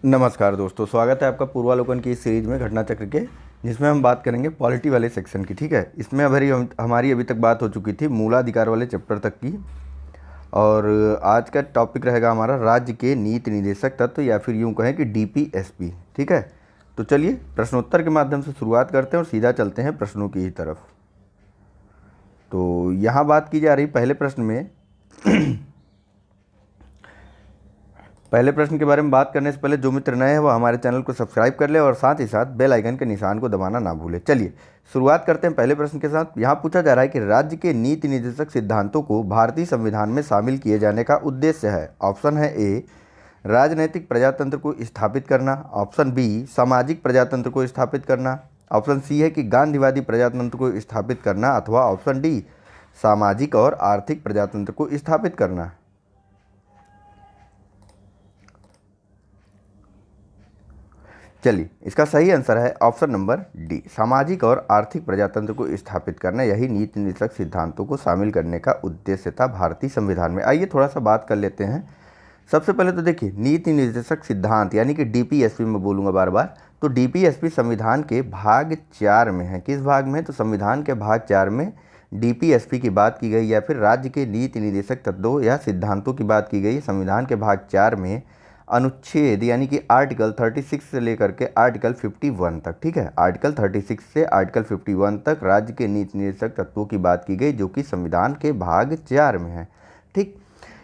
नमस्कार दोस्तों, स्वागत है आपका पूर्वालोकन की इस सीरीज में घटना चक्र के, जिसमें हम बात करेंगे पॉलिटी वाले सेक्शन की। ठीक है, इसमें हमारी अभी तक बात हो चुकी थी मूलाधिकार वाले चैप्टर तक की। और आज का टॉपिक रहेगा हमारा राज्य के नीति निर्देशक तत्व, या फिर यूँ कहें कि डीपीएसपी। ठीक है, तो चलिए प्रश्नोत्तर के माध्यम से शुरुआत करते हैं और सीधा चलते हैं प्रश्नों की ही तरफ। तो यहाँ बात की जा रही पहले प्रश्न में पहले प्रश्न के बारे में बात करने से पहले जो मित्र नए हैं वो हमारे चैनल को सब्सक्राइब कर ले और साथ ही साथ बेल आइकन के निशान को दबाना ना भूले। चलिए शुरुआत करते हैं पहले प्रश्न के साथ। यहाँ पूछा जा रहा है कि राज्य के नीति निर्देशक सिद्धांतों को भारतीय संविधान में शामिल किए जाने का उद्देश्य है। ऑप्शन है ए, राजनैतिक प्रजातंत्र को स्थापित करना। ऑप्शन बी, सामाजिक प्रजातंत्र को स्थापित करना। ऑप्शन सी है कि गांधीवादी प्रजातंत्र को स्थापित करना, अथवा ऑप्शन डी, सामाजिक और आर्थिक प्रजातंत्र को स्थापित करना। चलिए, इसका सही आंसर है ऑप्शन नंबर डी, सामाजिक और आर्थिक प्रजातंत्र को स्थापित करना। यही नीति निर्देशक सिद्धांतों को शामिल करने का उद्देश्य था भारतीय संविधान में। आइए थोड़ा सा बात कर लेते हैं। सबसे पहले तो देखिए, नीति निर्देशक सिद्धांत यानी कि डीपीएसपी में बोलूँगा बार बार, तो डीपीएसपी संविधान के भाग 4 में है। किस भाग में? तो संविधान के भाग 4 में डीपीएसपी की बात की गई, या फिर राज्य के नीति निर्देशक तत्वों या सिद्धांतों की बात की गई। संविधान के भाग 4 में अनुच्छेद यानी कि आर्टिकल 36 से लेकर के आर्टिकल 51 तक। ठीक है, आर्टिकल 36 से आर्टिकल 51 तक राज्य के नीति निर्देशक तत्वों की बात की गई, जो कि संविधान के भाग 4 में है। ठीक,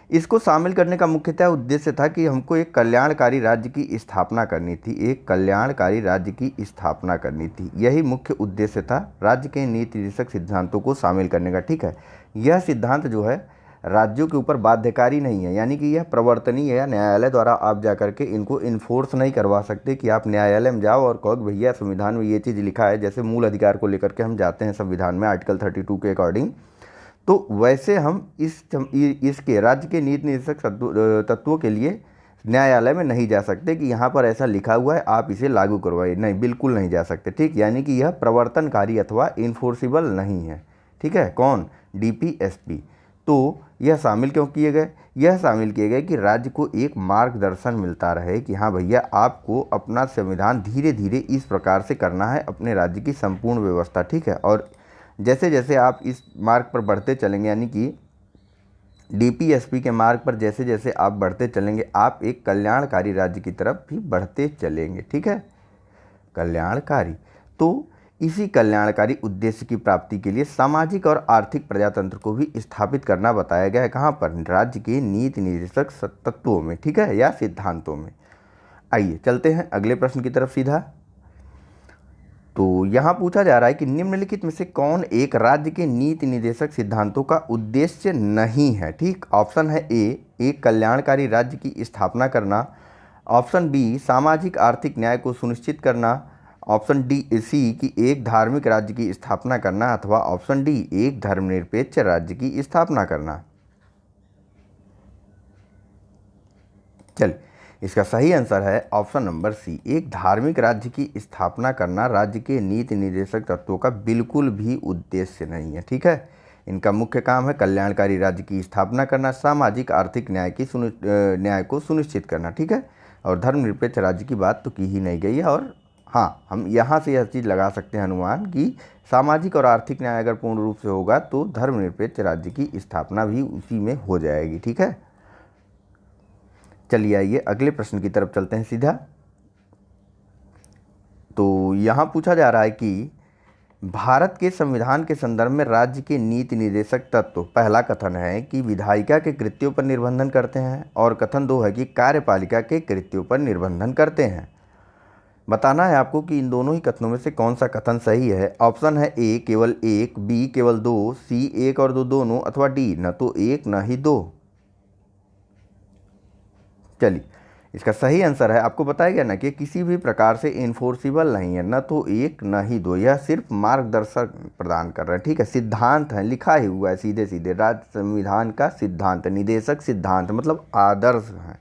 इसको शामिल करने का मुख्यतः उद्देश्य था कि हमको एक कल्याणकारी राज्य की स्थापना करनी थी। एक कल्याणकारी राज्य की स्थापना करनी थी, यही मुख्य उद्देश्य था राज्य के नीति निर्देशक सिद्धांतों को शामिल करने का। ठीक है, यह सिद्धांत जो है राज्यों के ऊपर बाध्यकारी नहीं है, यानी कि यह प्रवर्तनीय या न्यायालय द्वारा आप जा करके इनको इन्फोर्स नहीं करवा सकते कि आप न्यायालय में जाओ और कहो कि भैया संविधान में ये चीज़ लिखा है। जैसे मूल अधिकार को लेकर के हम जाते हैं संविधान में आर्टिकल 32 के अकॉर्डिंग, तो वैसे हम इसके राज्य के नीति निर्देशक तत्वों के लिए न्यायालय में नहीं जा सकते कि यहाँ पर ऐसा लिखा हुआ है आप इसे लागू करवाइए। नहीं, बिल्कुल नहीं जा सकते। ठीक, यानी कि यह प्रवर्तनकारी अथवा इन्फोर्सिबल नहीं है। ठीक है, कौन? डीपीएसपी। तो यह शामिल क्यों किए गए? यह शामिल किए गए कि राज्य को एक मार्गदर्शन मिलता रहे कि हाँ भैया, आपको अपना संविधान धीरे धीरे इस प्रकार से करना है, अपने राज्य की संपूर्ण व्यवस्था। ठीक है, और जैसे जैसे आप इस मार्ग पर बढ़ते चलेंगे, यानी कि डीपीएसपी के मार्ग पर जैसे जैसे आप बढ़ते चलेंगे, आप एक कल्याणकारी राज्य की तरफ भी बढ़ते चलेंगे। ठीक है, कल्याणकारी। तो इसी कल्याणकारी उद्देश्य की प्राप्ति के लिए सामाजिक और आर्थिक प्रजातंत्र को भी स्थापित करना बताया गया है। कहाँ पर? राज्य के नीति निर्देशक तत्वों में। ठीक है, या सिद्धांतों में। आइए चलते हैं अगले प्रश्न की तरफ सीधा। तो यहाँ पूछा जा रहा है कि निम्नलिखित में से कौन एक राज्य के नीति निर्देशक सिद्धांतों का उद्देश्य नहीं है। ठीक, ऑप्शन है ए, एक कल्याणकारी राज्य की स्थापना करना। ऑप्शन बी, सामाजिक आर्थिक न्याय को सुनिश्चित करना। ऑप्शन डी सी, कि एक धार्मिक राज्य की स्थापना करना, अथवा ऑप्शन डी, एक धर्मनिरपेक्ष राज्य की स्थापना करना। चल, इसका सही आंसर है ऑप्शन नंबर सी, एक धार्मिक राज्य की स्थापना करना राज्य के नीति निर्देशक तत्वों का बिल्कुल भी उद्देश्य नहीं है। ठीक है, इनका मुख्य काम है कल्याणकारी राज्य की स्थापना करना, सामाजिक आर्थिक न्याय को सुनिश्चित करना। ठीक है, और धर्मनिरपेक्ष राज्य की बात तो की ही नहीं गई है। और हाँ, हम यहाँ से यह चीज़ लगा सकते हैं अनुमान कि सामाजिक और आर्थिक न्याय अगर पूर्ण रूप से होगा तो धर्मनिरपेक्ष राज्य की स्थापना भी उसी में हो जाएगी। ठीक है, चलिए आइए अगले प्रश्न की तरफ चलते हैं सीधा। तो यहाँ पूछा जा रहा है कि भारत के संविधान के संदर्भ में राज्य के नीति निर्देशक तत्व, पहला कथन है कि विधायिका के कृत्यों पर निर्बंधन करते हैं, और कथन 2 है कि कार्यपालिका के कृत्यों पर निर्बंधन करते हैं। बताना है आपको कि इन दोनों ही कथनों में से कौन सा कथन सही है। ऑप्शन है ए, केवल एक, बी, केवल 2, सी, एक और 2 दोनों, अथवा डी, न तो एक न ही 2। चलिए, इसका सही आंसर है, आपको बताया गया ना कि किसी भी प्रकार से इन्फोर्सिबल नहीं है, न तो एक न ही 2, यह सिर्फ मार्गदर्शक प्रदान कर रहा है। ठीक है, सिद्धांत है, लिखा ही हुआ है सीधे सीधे, राज्य संविधान का सिद्धांत, निदेशक सिद्धांत मतलब आदर्श है।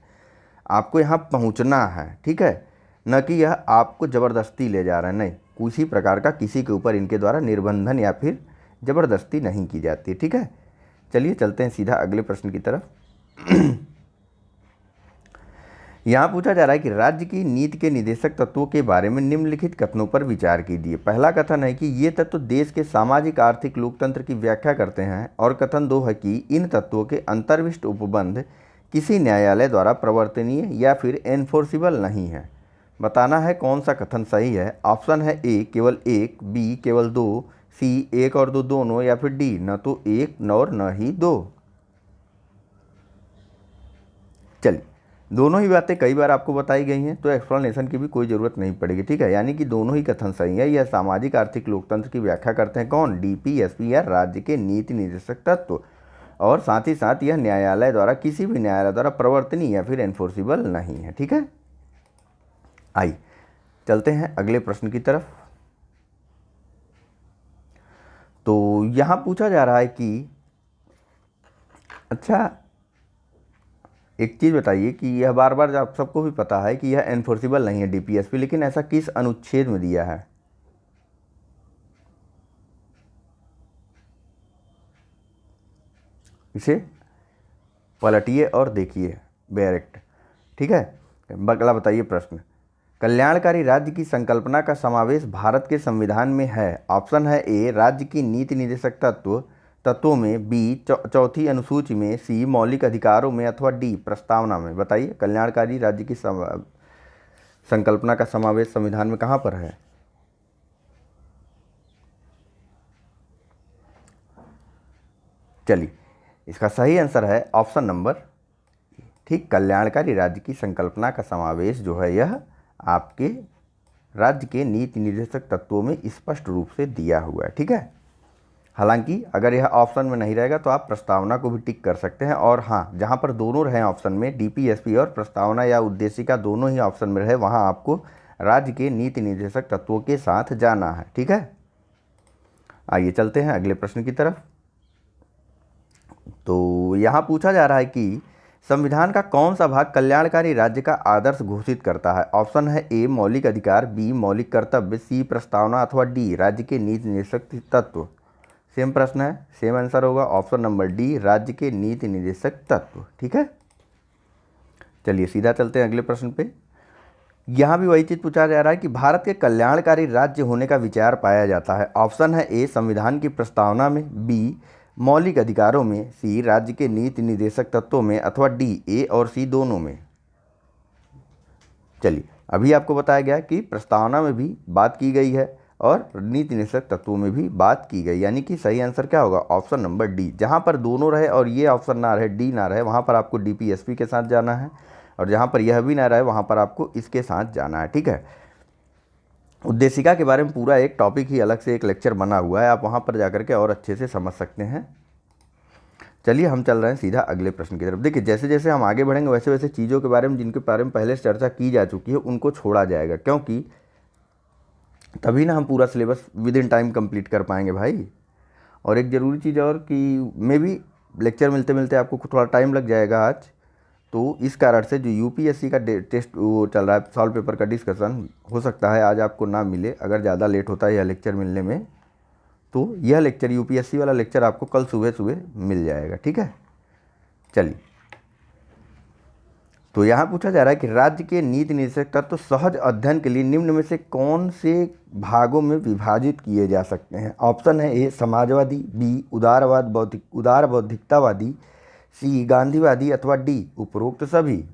आपको यहाँ पहुँचना है। ठीक है, न कि यह आपको ज़बरदस्ती ले जा रहा है। नहीं, किसी प्रकार का किसी के ऊपर इनके द्वारा निर्बंधन या फिर ज़बरदस्ती नहीं की जाती। ठीक है, चलिए चलते हैं सीधा अगले प्रश्न की तरफ। यहाँ पूछा जा रहा है कि राज्य की नीति के निदेशक तत्वों के बारे में निम्नलिखित कथनों पर विचार कीजिए। पहला कथन है कि ये तत्व देश के सामाजिक आर्थिक लोकतंत्र की व्याख्या करते हैं, और कथन 2 है कि इन तत्वों के अंतर्विष्ट उपबंध किसी न्यायालय द्वारा प्रवर्तनीय या फिर एनफोर्सिबल नहीं है। बताना है कौन सा कथन सही है। ऑप्शन है ए केवल एक, बी केवल दो, सी एक और दो दोनों, या फिर डी न तो एक और न ही दो। चलिए, दोनों ही बातें कई बार आपको बताई गई हैं, तो एक्सप्लेनेशन की भी कोई ज़रूरत नहीं पड़ेगी, ठीक है। यानी कि दोनों ही कथन सही है। यह सामाजिक आर्थिक लोकतंत्र की व्याख्या करते हैं कौन? डीपीएसपी या राज्य के नीति निर्देशक तत्व, और साथ ही साथ यह न्यायालय द्वारा, किसी भी न्यायालय द्वारा प्रवर्तनीय या फिर एनफोर्सिबल नहीं है, ठीक है। आइए चलते हैं अगले प्रश्न की तरफ। तो यहाँ पूछा जा रहा है कि अच्छा, एक चीज़ बताइए कि यह बार बार आप सबको भी पता है कि यह एनफोर्सिबल नहीं है डीपीएसपी, लेकिन ऐसा किस अनुच्छेद में दिया है? इसे पलटिए और देखिए डायरेक्ट, ठीक है। अगला बताइए प्रश्न। कल्याणकारी राज्य की संकल्पना का समावेश भारत के संविधान में है। ऑप्शन है ए राज्य की नीति निर्देशक तत्वों में, बी चौथी अनुसूची में, सी मौलिक अधिकारों में, अथवा डी प्रस्तावना में। बताइए कल्याणकारी राज्य की संकल्पना का समावेश संविधान में कहाँ पर है? चलिए, इसका सही आंसर है ऑप्शन नंबर, ठीक, कल्याणकारी राज्य की संकल्पना का समावेश जो है यह आपके राज्य के नीति निर्देशक तत्वों में स्पष्ट रूप से दिया हुआ है, ठीक है। हालांकि अगर यह ऑप्शन में नहीं रहेगा तो आप प्रस्तावना को भी टिक कर सकते हैं, और हाँ, जहाँ पर दोनों रहे ऑप्शन में, डीपीएसपी और प्रस्तावना या उद्देशिका दोनों ही ऑप्शन में रहे, वहाँ आपको राज्य के नीति निर्देशक तत्वों के साथ जाना है, ठीक है। आइए चलते हैं अगले प्रश्न की तरफ। तो यहाँ पूछा जा रहा है कि संविधान का कौन सा भाग कल्याणकारी राज्य का आदर्श घोषित करता है? ऑप्शन है ए मौलिक अधिकार, बी मौलिक कर्तव्य, सी प्रस्तावना, अथवा डी राज्य के नीति निर्देशक तत्व। सेम प्रश्न है, सेम आंसर होगा ऑप्शन नंबर डी राज्य के नीति निर्देशक तत्व, ठीक है। चलिए सीधा चलते हैं अगले प्रश्न पे। यहाँ भी वही चीज़ पूछा जा रहा है कि भारत के कल्याणकारी राज्य होने का विचार पाया जाता है। ऑप्शन है ए संविधान की प्रस्तावना में, बी मौलिक अधिकारों में, सी राज्य के नीति निर्देशक तत्वों में, अथवा डी ए और सी दोनों में। चलिए, अभी आपको बताया गया कि प्रस्तावना में भी बात की गई है और नीति निर्देशक तत्वों में भी बात की गई, यानी कि सही आंसर क्या होगा? Option number D. जहाँ पर दोनों रहे और ये ऑप्शन ना रहे, डी ना रहे, वहाँ पर आपको डीपीएसपी के साथ जाना है, और जहाँ पर यह भी ना रहे वहाँ पर आपको इसके साथ जाना है, ठीक है। उद्देशिका के बारे में पूरा एक टॉपिक ही अलग से एक लेक्चर बना हुआ है, आप वहाँ पर जाकर के और अच्छे से समझ सकते हैं। चलिए हम चल रहे हैं सीधा अगले प्रश्न की तरफ। देखिए, जैसे जैसे हम आगे बढ़ेंगे वैसे वैसे चीज़ों के बारे में जिनके बारे में पहले चर्चा की जा चुकी है उनको छोड़ा जाएगा, क्योंकि तभी ना हम पूरा syllabus with in time complete कर पाएंगे भाई। और एक ज़रूरी चीज़ और कि मे भी लेक्चर मिलते मिलते आपको थोड़ा टाइम लग जाएगा आज, तो इस कारण से जो यूपीएससी का टेस्ट वो चल रहा है, सॉल्व पेपर का डिस्कशन, हो सकता है आज आपको ना मिले। अगर ज़्यादा लेट होता है यह लेक्चर मिलने में, तो यह लेक्चर यूपीएससी वाला लेक्चर आपको कल सुबह सुबह मिल जाएगा, ठीक है। चलिए, तो यहाँ पूछा जा रहा है कि राज्य के नीति निर्देशक तत्व सहज अध्ययन के लिए निम्न में से कौन से भागों में विभाजित किए जा सकते हैं? ऑप्शन है ए समाजवादी, बी उदार बौद्धिकतावादी, सी गांधीवादी, अथवा डी उपरोक्त सभी।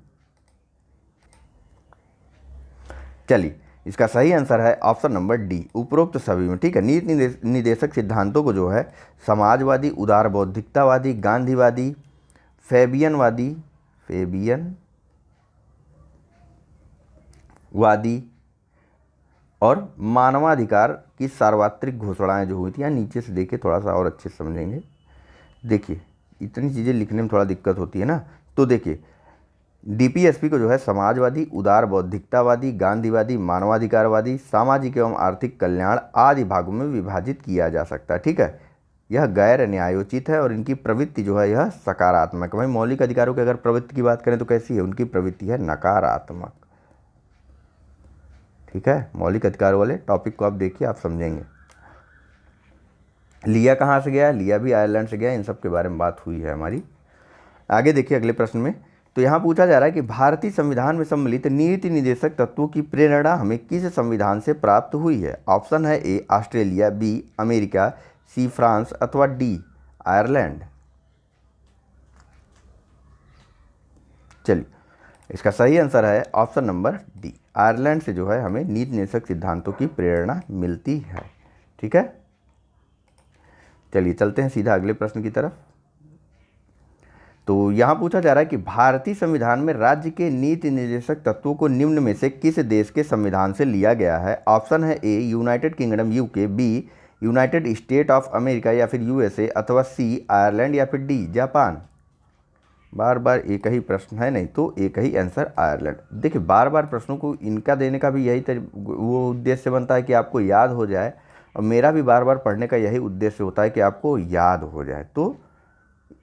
चलिए, इसका सही आंसर है ऑप्शन नंबर डी उपरोक्त सभी में, ठीक है। नीति निर्देशक सिद्धांतों को जो है समाजवादी, उदार बौद्धिकतावादी, गांधीवादी, फेबियनवादी और मानवाधिकार की सार्वत्रिक घोषणाएं जो हुई थी, यहाँ नीचे से देखिए थोड़ा सा और अच्छे से समझेंगे। देखिए, इतनी चीज़ें लिखने में थोड़ा दिक्कत होती है ना, तो देखिए डीपीएसपी को जो है समाजवादी, उदार बौद्धिकतावादी, गांधीवादी, मानवाधिकारवादी, सामाजिक एवं आर्थिक कल्याण आदि भागों में विभाजित किया जा सकता है, ठीक है। यह गैर न्यायोचित है और इनकी प्रवृत्ति जो है यह सकारात्मक है। भाई मौलिक अधिकारों की अगर प्रवृत्ति की बात करें तो कैसी है? उनकी प्रवृत्ति है नकारात्मक, ठीक है। मौलिक अधिकारों वाले टॉपिक को आप देखिए, आप समझेंगे। लिया कहाँ से गया? लिया भी आयरलैंड से गया। इन सब के बारे में बात हुई है हमारी। आगे देखिए अगले प्रश्न में तो यहाँ पूछा जा रहा है कि भारतीय संविधान में सम्मिलित नीति निर्देशक तत्वों की प्रेरणा हमें किस संविधान से प्राप्त हुई है। ऑप्शन है A Australia, B America, C France अथवा डी आयरलैंड। चलिए, इसका सही आंसर है ऑप्शन नंबर डी, आयरलैंड से जो है हमें नीति निर्देशक सिद्धांतों की प्रेरणा मिलती है। ठीक है, चलिए चलते हैं सीधा अगले प्रश्न की तरफ। तो यहाँ पूछा जा रहा है कि भारतीय संविधान में राज्य के नीति निर्देशक तत्वों को निम्न में से किस देश के संविधान से लिया गया है। ऑप्शन है A United Kingdom UK, B United State of America या फिर यूएसए अथवा सी आयरलैंड या फिर डी जापान। बार बार एक ही प्रश्न है, नहीं तो एक ही आंसर आयरलैंड। देखिए, बार बार प्रश्नों को इनका देने का भी यही वो उद्देश्य बनता है कि आपको याद हो जाए, और मेरा भी बार बार पढ़ने का यही उद्देश्य होता है कि आपको याद हो जाए। तो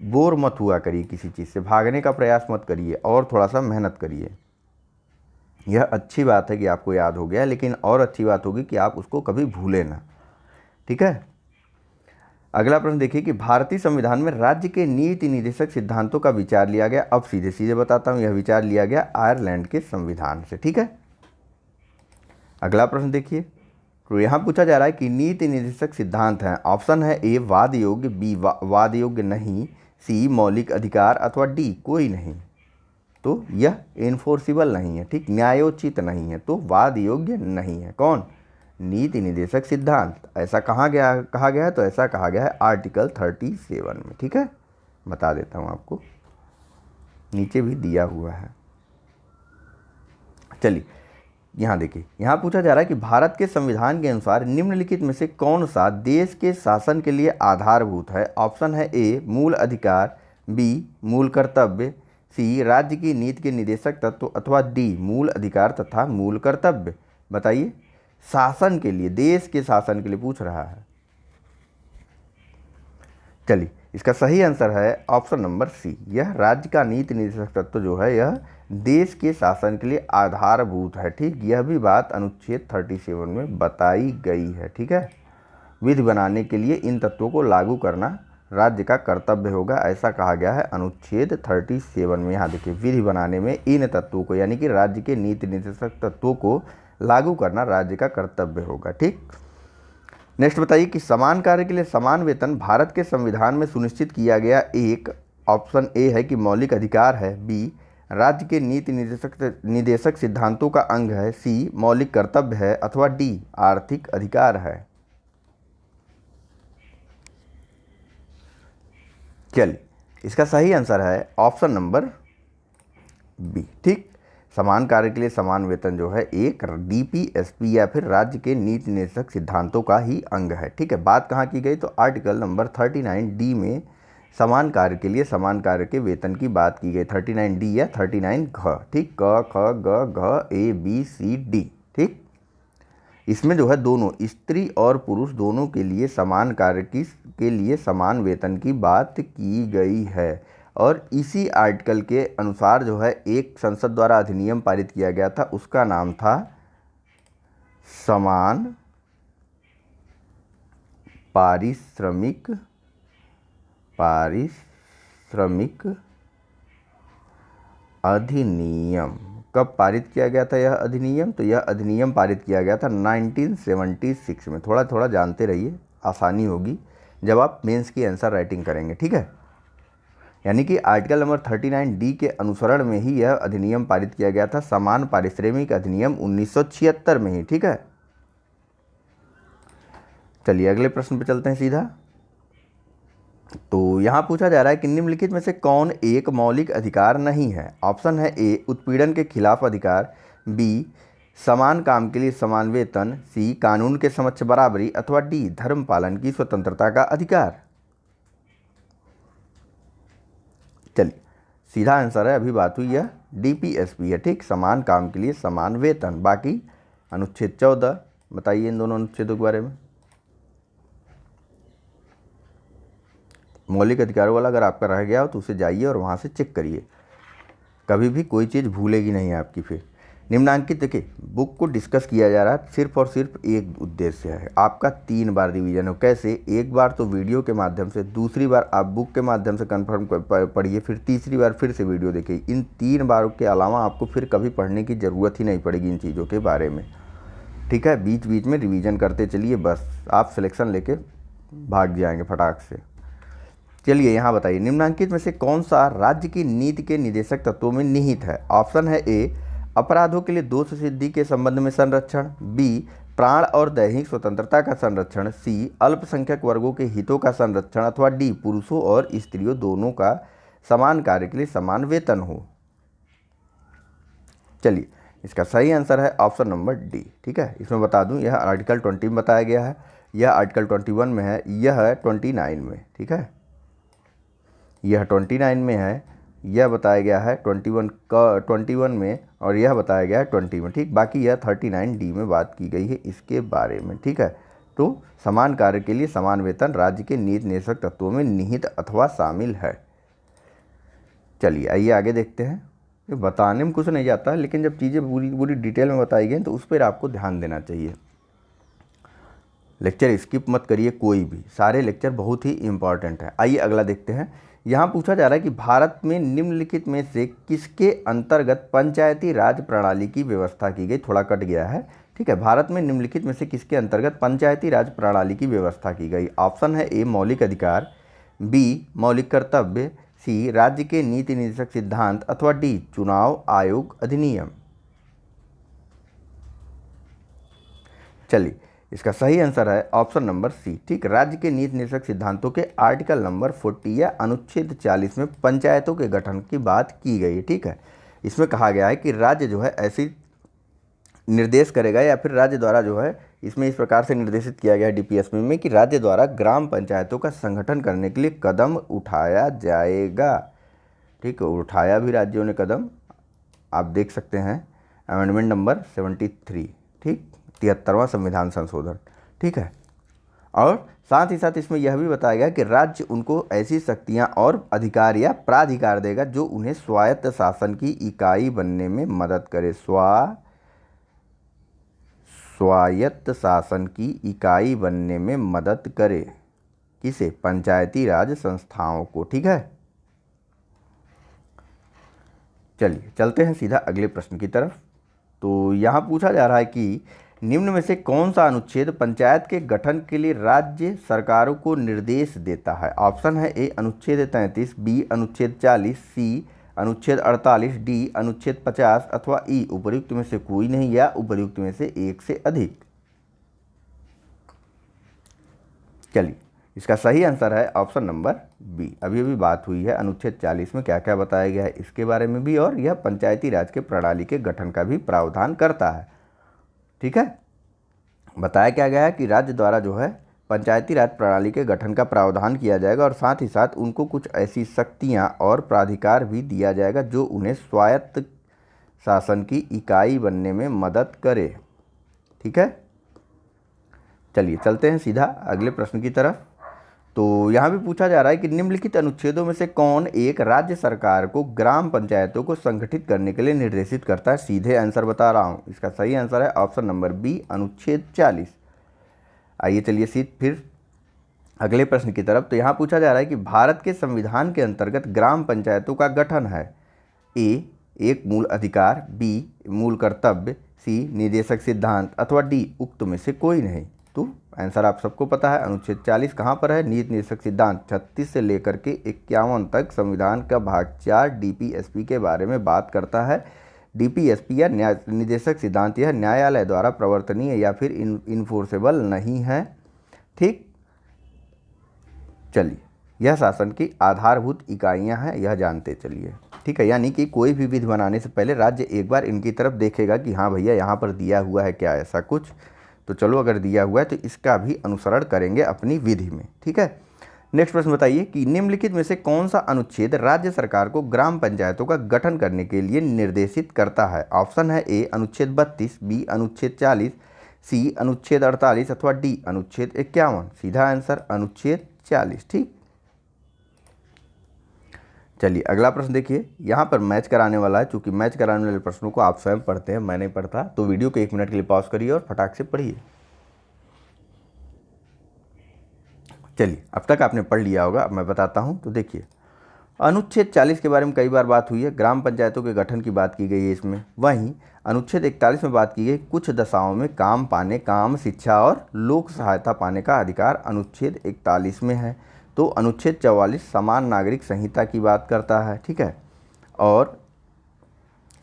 बोर मत हुआ करिए, किसी चीज़ से भागने का प्रयास मत करिए और थोड़ा सा मेहनत करिए। यह अच्छी बात है कि आपको याद हो गया, लेकिन और अच्छी बात होगी कि आप उसको कभी भूलें ना। ठीक है, अगला प्रश्न देखिए कि भारतीय संविधान में राज्य के नीति निर्देशक सिद्धांतों का विचार लिया गया। अब सीधे सीधे बताता हूं, यह विचार लिया गया आयरलैंड के संविधान से। ठीक है, अगला प्रश्न देखिए, तो यहाँ पूछा जा रहा है कि नीति निर्देशक सिद्धांत हैं। ऑप्शन है ए वाद योग्य, बी वाद योग्य नहीं, सी मौलिक अधिकार अथवा डी कोई नहीं। तो यह इन्फोर्सिबल नहीं है, ठीक, न्यायोचित नहीं है, तो वाद योग्य नहीं है। कौन? नीति निर्देशक सिद्धांत। ऐसा कहा गया है, तो ऐसा कहा गया है आर्टिकल 37 में। ठीक है, बता देता हूँ आपको, नीचे भी दिया हुआ है। चलिए, यहाँ देखिए, यहाँ पूछा जा रहा है कि भारत के संविधान के अनुसार निम्नलिखित में से कौन सा देश के शासन के लिए आधारभूत है। ऑप्शन है ए मूल अधिकार, बी मूल कर्तव्य, सी राज्य की नीति के निर्देशक तत्व अथवा डी मूल अधिकार तथा मूल कर्तव्य। बताइए, शासन के लिए, देश के शासन के लिए पूछ रहा है। चलिए, इसका सही आंसर है ऑप्शन नंबर सी, यह राज्य का नीति निर्देशक तत्व जो है यह देश के शासन के लिए आधारभूत है। ठीक, यह भी बात अनुच्छेद 37 में बताई गई है। ठीक है, विधि बनाने के लिए इन तत्वों को लागू करना राज्य का कर्तव्य होगा, ऐसा कहा गया है अनुच्छेद 37 में। यहाँ देखिए, विधि बनाने में इन तत्वों को, यानी कि राज्य के नीति निर्देशक तत्वों को लागू करना राज्य का कर्तव्य होगा। ठीक, नेक्स्ट बताइए कि समान कार्य के लिए समान वेतन भारत के संविधान में सुनिश्चित किया गया एक। ऑप्शन ए है कि मौलिक अधिकार है, बी राज्य के नीति निर्देशक सिद्धांतों का अंग है, सी मौलिक कर्तव्य है अथवा डी आर्थिक अधिकार है। चलिए, इसका सही आंसर है ऑप्शन नंबर बी। ठीक, समान कार्य के लिए समान वेतन जो है एक डीपीएसपी या फिर राज्य के नीति निर्देशक सिद्धांतों का ही अंग है। ठीक है, बात कहाँ की गई, तो आर्टिकल नंबर 39 डी में समान कार्य के लिए समान कार्य के वेतन की बात की गई। 39 डी या 39 घ। ठीक, क ख ग घ ए बी सी डी। ठीक, इसमें जो है दोनों स्त्री और पुरुष दोनों के लिए समान कार्य के लिए समान वेतन की बात की गई है। और इसी आर्टिकल के अनुसार जो है एक संसद द्वारा अधिनियम पारित किया गया था, उसका नाम था समान पारिश्रमिक अधिनियम। कब पारित किया गया था यह अधिनियम, तो यह अधिनियम पारित किया गया था 1976 में। थोड़ा थोड़ा जानते रहिए, आसानी होगी जब आप मेंस की आंसर राइटिंग करेंगे। ठीक है, यानी कि आर्टिकल नंबर 39 डी के अनुसरण में ही यह अधिनियम पारित किया गया था, समान पारिश्रमिक अधिनियम 1976 में ही। ठीक है, चलिए अगले प्रश्न पे चलते हैं सीधा। तो यहाँ पूछा जा रहा है कि निम्नलिखित में से कौन एक मौलिक अधिकार नहीं है। ऑप्शन है ए उत्पीड़न के खिलाफ अधिकार, बी समान काम के लिए समान वेतन, सी कानून के समक्ष बराबरी अथवा डी धर्म पालन की स्वतंत्रता का अधिकार। चलिए, सीधा आंसर है, अभी बात हुई यह डीपीएसपी है। ठीक, समान काम के लिए समान वेतन। बाकी अनुच्छेद 14, बताइए इन दोनों अनुच्छेदों के बारे में। मौलिक अधिकारों वाला अगर आपका रह गया हो तो उसे जाइए और वहाँ से चेक करिए, कभी भी कोई चीज़ भूलेगी नहीं आपकी। फिर निम्नांकित देखिए बुक को डिस्कस किया जा रहा है, सिर्फ और सिर्फ एक उद्देश्य है, आपका 3 बार रिवीजन हो। कैसे? एक बार तो वीडियो के माध्यम से, दूसरी बार आप बुक के माध्यम से कंफर्म पढ़िए, फिर तीसरी बार फिर से वीडियो देखिए। इन 3 बारों के अलावा आपको फिर कभी पढ़ने की ज़रूरत ही नहीं पड़ेगी इन चीज़ों के बारे में, ठीक है। बीच बीच में रिवीजन करते चलिए, बस आप सिलेक्शन लेके भाग जाएंगे फटाक से। चलिए यहाँ बताइए, निम्नांकित में से कौन सा राज्य की नीति के निदेशक तत्वों में निहित है? ऑप्शन है ए अपराधों के लिए दोष सिद्धि के संबंध में संरक्षण, बी प्राण और दैहिक स्वतंत्रता का संरक्षण, सी अल्पसंख्यक वर्गों के हितों का संरक्षण, अथवा डी पुरुषों और स्त्रियों दोनों का समान कार्य के लिए समान वेतन हो। चलिए इसका सही आंसर है ऑप्शन नंबर डी, ठीक है। इसमें बता दूं यह आर्टिकल 20 में बताया गया है, यह आर्टिकल 21 में है, यह 29 में, ठीक है। यह 29 में है, यह बताया गया है 21 में, और यह बताया गया है 20 में, ठीक। बाकी यह 39 डी में बात की गई है इसके बारे में, ठीक है। तो समान कार्य के लिए समान वेतन राज्य के नीति निर्देशक तत्वों में निहित अथवा शामिल है। चलिए आइए आगे देखते हैं। ये बताने में कुछ नहीं जाता है, लेकिन जब चीज़ें पूरी डिटेल में बताई गई तो उस पर आपको ध्यान देना चाहिए। लेक्चर स्किप मत करिए कोई भी, सारे लेक्चर बहुत ही इंपॉर्टेंट है। आइए अगला देखते हैं। यहाँ पूछा जा रहा है कि भारत में निम्नलिखित में से किसके अंतर्गत पंचायती राज प्रणाली की व्यवस्था की गई? थोड़ा कट गया है, ठीक है। भारत में निम्नलिखित में से किसके अंतर्गत पंचायती राज प्रणाली की व्यवस्था की गई? ऑप्शन है ए मौलिक अधिकार, बी मौलिक कर्तव्य, सी राज्य के नीति निर्देशक सिद्धांत, अथवा डी चुनाव आयोग अधिनियम। चलिए इसका सही आंसर है ऑप्शन नंबर सी, ठीक। राज्य के नीति निर्देशक सिद्धांतों के आर्टिकल नंबर 40 या अनुच्छेद 40 में पंचायतों के गठन की बात की गई है, ठीक है। इसमें कहा गया है कि राज्य जो है ऐसी निर्देश करेगा, या फिर राज्य द्वारा जो है, इसमें इस प्रकार से निर्देशित किया गया है डीपीएसपी में कि राज्य द्वारा ग्राम पंचायतों का संगठन करने के लिए कदम उठाया जाएगा, ठीक है। उठाया भी राज्यों ने कदम, आप देख सकते हैं अमेंडमेंट नंबर 73, ठीक, 73वां संविधान संशोधन, ठीक है। और साथ ही साथ इसमें यह भी बताया गया कि राज्य उनको ऐसी शक्तियां और अधिकार या प्राधिकार देगा जो उन्हें स्वायत्त शासन की इकाई बनने में मदद करे। स्वायत्त शासन की इकाई बनने में मदद करे, किसे? पंचायती राज संस्थाओं को, ठीक है। चलिए चलते हैं सीधा अगले प्रश्न की तरफ। तो यहाँ पूछा जा रहा है कि निम्न में से कौन सा अनुच्छेद पंचायत के गठन के लिए राज्य सरकारों को निर्देश देता है? ऑप्शन है ए अनुच्छेद 33, बी अनुच्छेद 40, सी अनुच्छेद 48, डी अनुच्छेद 50, अथवा ई उपर्युक्त में से कोई नहीं या उपर्युक्त में से एक से अधिक। चलिए इसका सही आंसर है ऑप्शन नंबर बी। अभी अभी बात हुई है अनुच्छेद 40 में क्या क्या बताया गया है इसके बारे में भी, और यह पंचायती राज के प्रणाली के गठन का भी प्रावधान करता है, ठीक है। बताया क्या गया है कि राज्य द्वारा जो है पंचायती राज प्रणाली के गठन का प्रावधान किया जाएगा, और साथ ही साथ उनको कुछ ऐसी शक्तियां और प्राधिकार भी दिया जाएगा जो उन्हें स्वायत्त शासन की इकाई बनने में मदद करे, ठीक है। चलिए चलते हैं सीधा अगले प्रश्न की तरफ। तो यहाँ भी पूछा जा रहा है कि निम्नलिखित अनुच्छेदों में से कौन एक राज्य सरकार को ग्राम पंचायतों को संगठित करने के लिए निर्देशित करता है? सीधे आंसर बता रहा हूँ, इसका सही आंसर है ऑप्शन नंबर बी अनुच्छेद 40। आइए चलिए फिर अगले प्रश्न की तरफ। तो यहाँ पूछा जा रहा है कि भारत के संविधान के अंतर्गत ग्राम पंचायतों का गठन है ए एक मूल अधिकार, बी मूल कर्तव्य, सी निदेशक सिद्धांत, अथवा डी उक्त में से कोई नहीं। तो आंसर आप सबको पता है, अनुच्छेद 40 कहाँ पर है? नीति निर्देशक सिद्धांत 36 से लेकर के 51 तक संविधान का भाग 4 डीपीएसपी के बारे में बात करता है। डीपीएसपी या निदेशक सिद्धांत यह न्यायालय द्वारा प्रवर्तनीय या फिर इन्फोर्सेबल नहीं है, ठीक। चलिए यह शासन की आधारभूत इकाइयां हैं, यह जानते चलिए, ठीक है। यानी कि कोई भी विधि बनाने से पहले राज्य एक बार इनकी तरफ देखेगा कि हाँ भैया यहाँ पर दिया हुआ है क्या ऐसा कुछ, तो चलो अगर दिया हुआ है तो इसका भी अनुसरण करेंगे अपनी विधि में, ठीक है। नेक्स्ट प्रश्न बताइए कि निम्नलिखित में से कौन सा अनुच्छेद राज्य सरकार को ग्राम पंचायतों का गठन करने के लिए निर्देशित करता है? ऑप्शन है ए अनुच्छेद 32, बी अनुच्छेद 40, सी अनुच्छेद 48, अथवा डी अनुच्छेद 51। सीधा आंसर अनुच्छेद 40, ठीक। चलिए अगला प्रश्न देखिए, यहाँ पर मैच कराने वाला है। चूंकि मैच कराने वाले प्रश्नों को आप स्वयं पढ़ते हैं, मैं नहीं पढ़ता, तो वीडियो को 1 मिनट के लिए पॉज करिए और फटाक से पढ़िए। चलिए अब तक आपने पढ़ लिया होगा, अब मैं बताता हूँ। तो देखिए, अनुच्छेद 40 के बारे में कई बार बात हुई है, ग्राम पंचायतों के गठन की बात की गई है इसमें। वहीं अनुच्छेद 41 में बात की गई कुछ दशाओं में काम पाने, काम, शिक्षा और लोक सहायता पाने का अधिकार अनुच्छेद 41 में है। तो अनुच्छेद 44 समान नागरिक संहिता की बात करता है, ठीक है। और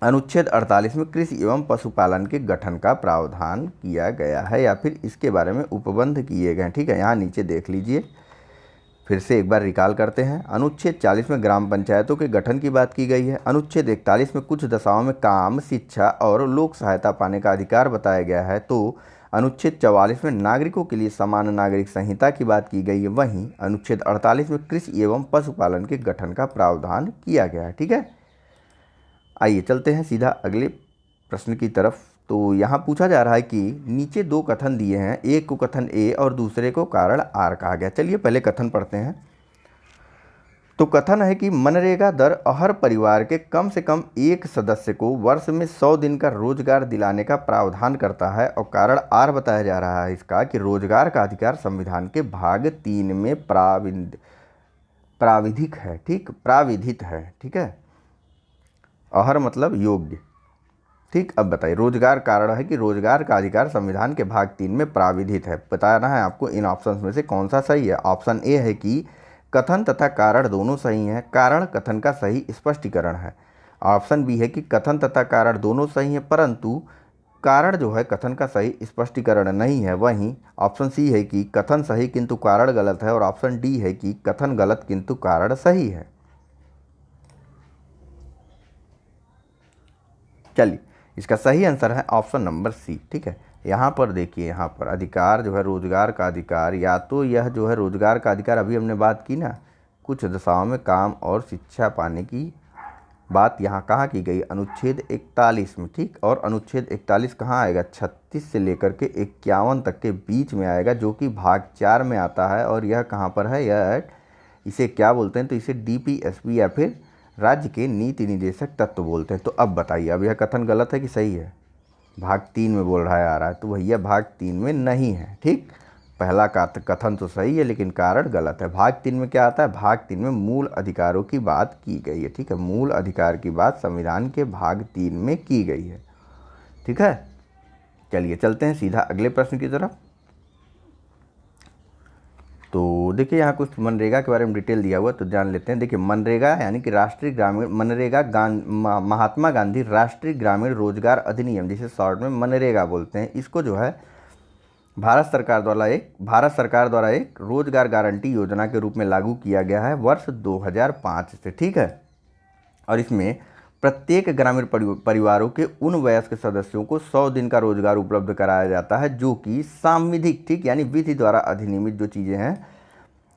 अनुच्छेद 48 में कृषि एवं पशुपालन के गठन का प्रावधान किया गया है, या फिर इसके बारे में उपबंध किए गए हैं, ठीक है। यहाँ नीचे देख लीजिए, फिर से एक बार रिकॉल करते हैं। अनुच्छेद 40 में ग्राम पंचायतों के गठन की बात की गई है। अनुच्छेद 41 में कुछ दशाओं में काम, शिक्षा और लोक सहायता पाने का अधिकार बताया गया है। तो अनुच्छेद 44 में नागरिकों के लिए समान नागरिक संहिता की बात की गई है। वहीं अनुच्छेद 48 में कृषि एवं पशुपालन के गठन का प्रावधान किया गया है, ठीक है। आइए चलते हैं सीधा अगले प्रश्न की तरफ। तो यहाँ पूछा जा रहा है कि नीचे 2 कथन दिए हैं, एक को कथन ए और दूसरे को कारण आर कहा गया। चलिए पहले कथन पढ़ते हैं। तो कथन है कि मनरेगा दर हर परिवार के कम से कम एक सदस्य को वर्ष में 100 दिन का रोजगार दिलाने का प्रावधान करता है। और कारण आर बताया जा रहा है इसका कि रोजगार का अधिकार संविधान के भाग 3 में प्राविधिक है, ठीक, प्राविधित है, ठीक है। अहर मतलब योग्य, ठीक। अब बताइए, रोजगार कारण है कि रोजगार का अधिकार संविधान के भाग 3 में प्राविधित है। बताना है आपको इन ऑप्शंस में से कौन सा सही है। ऑप्शन ए है कि कथन तथा कारण दोनों सही हैं, कारण कथन का सही स्पष्टीकरण है। ऑप्शन बी है कि कथन तथा कारण दोनों सही हैं, परंतु कारण जो है कथन का सही स्पष्टीकरण नहीं है। वहीं ऑप्शन सी है कि कथन सही किंतु कारण गलत है। और ऑप्शन डी है कि कथन गलत किंतु कारण सही है। चलिए, इसका सही आंसर है ऑप्शन नंबर सी, ठीक है। यहाँ पर देखिए, यहाँ पर अधिकार जो है रोजगार का अधिकार, या तो यह जो है रोजगार का अधिकार, अभी हमने बात की ना, कुछ दशाओं में काम और शिक्षा पाने की बात यहाँ कहाँ की गई, अनुच्छेद 41 में, ठीक। और अनुच्छेद 41 कहाँ आएगा, 36 से लेकर के 51 तक के बीच में आएगा, जो कि भाग 4 में आता है। और यह कहाँ पर है, यह इसे क्या बोलते हैं, तो इसे DPSP या फिर राज्य के नीति निदेशक तत्व बोलते हैं। तो अब बताइए, अब यह कथन गलत है कि सही है, भाग 3 में बोल रहा है आ रहा है, तो भैया भाग 3 में नहीं है, ठीक। पहला का कथन तो सही है लेकिन कारण गलत है। भाग 3 में क्या आता है, भाग 3 में मूल अधिकारों की बात की गई है, ठीक है। मूल अधिकार की बात संविधान के भाग 3 में की गई है, ठीक है। चलिए चलते हैं सीधा अगले प्रश्न की तरफ। तो देखिए, यहाँ कुछ मनरेगा के बारे में डिटेल दिया हुआ, तो जान लेते हैं। देखिए, मनरेगा यानी कि राष्ट्रीय ग्रामीण मनरेगा महात्मा गांधी राष्ट्रीय ग्रामीण रोजगार अधिनियम, जिसे शॉर्ट में मनरेगा बोलते हैं, इसको जो है भारत सरकार द्वारा एक रोजगार गारंटी योजना के रूप में लागू किया गया है वर्ष 2005 से, ठीक है। और इसमें प्रत्येक ग्रामीण परिवारों के उन वयस्क सदस्यों को 100 दिन का रोजगार उपलब्ध कराया जाता है, जो कि सांविधिक, ठीक, यानी विधि द्वारा अधिनियमित जो चीज़ें हैं,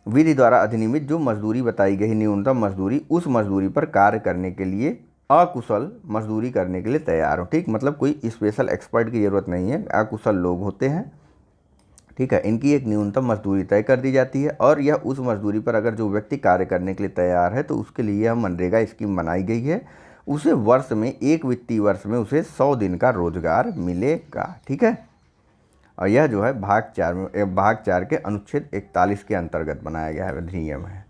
विधि द्वारा अधिनियमित जो मजदूरी बताई गई, न्यूनतम मजदूरी, उस मजदूरी पर कार्य करने के लिए अकुशल मजदूरी करने के लिए तैयार हो, ठीक। मतलब कोई स्पेशल एक्सपर्ट की ज़रूरत नहीं है, अकुशल लोग होते हैं, ठीक है। इनकी एक न्यूनतम मजदूरी तय कर दी जाती है, और यह उस मजदूरी पर अगर जो व्यक्ति कार्य करने के लिए तैयार है, तो उसके लिए यह मनरेगा स्कीम बनाई गई है। उसे वर्ष में, एक वित्तीय वर्ष में उसे 100 दिन का रोजगार मिलेगा, ठीक है। और यह जो है भाग 4 के अनुच्छेद 41 के अंतर्गत बनाया गया है, अधिनियम है।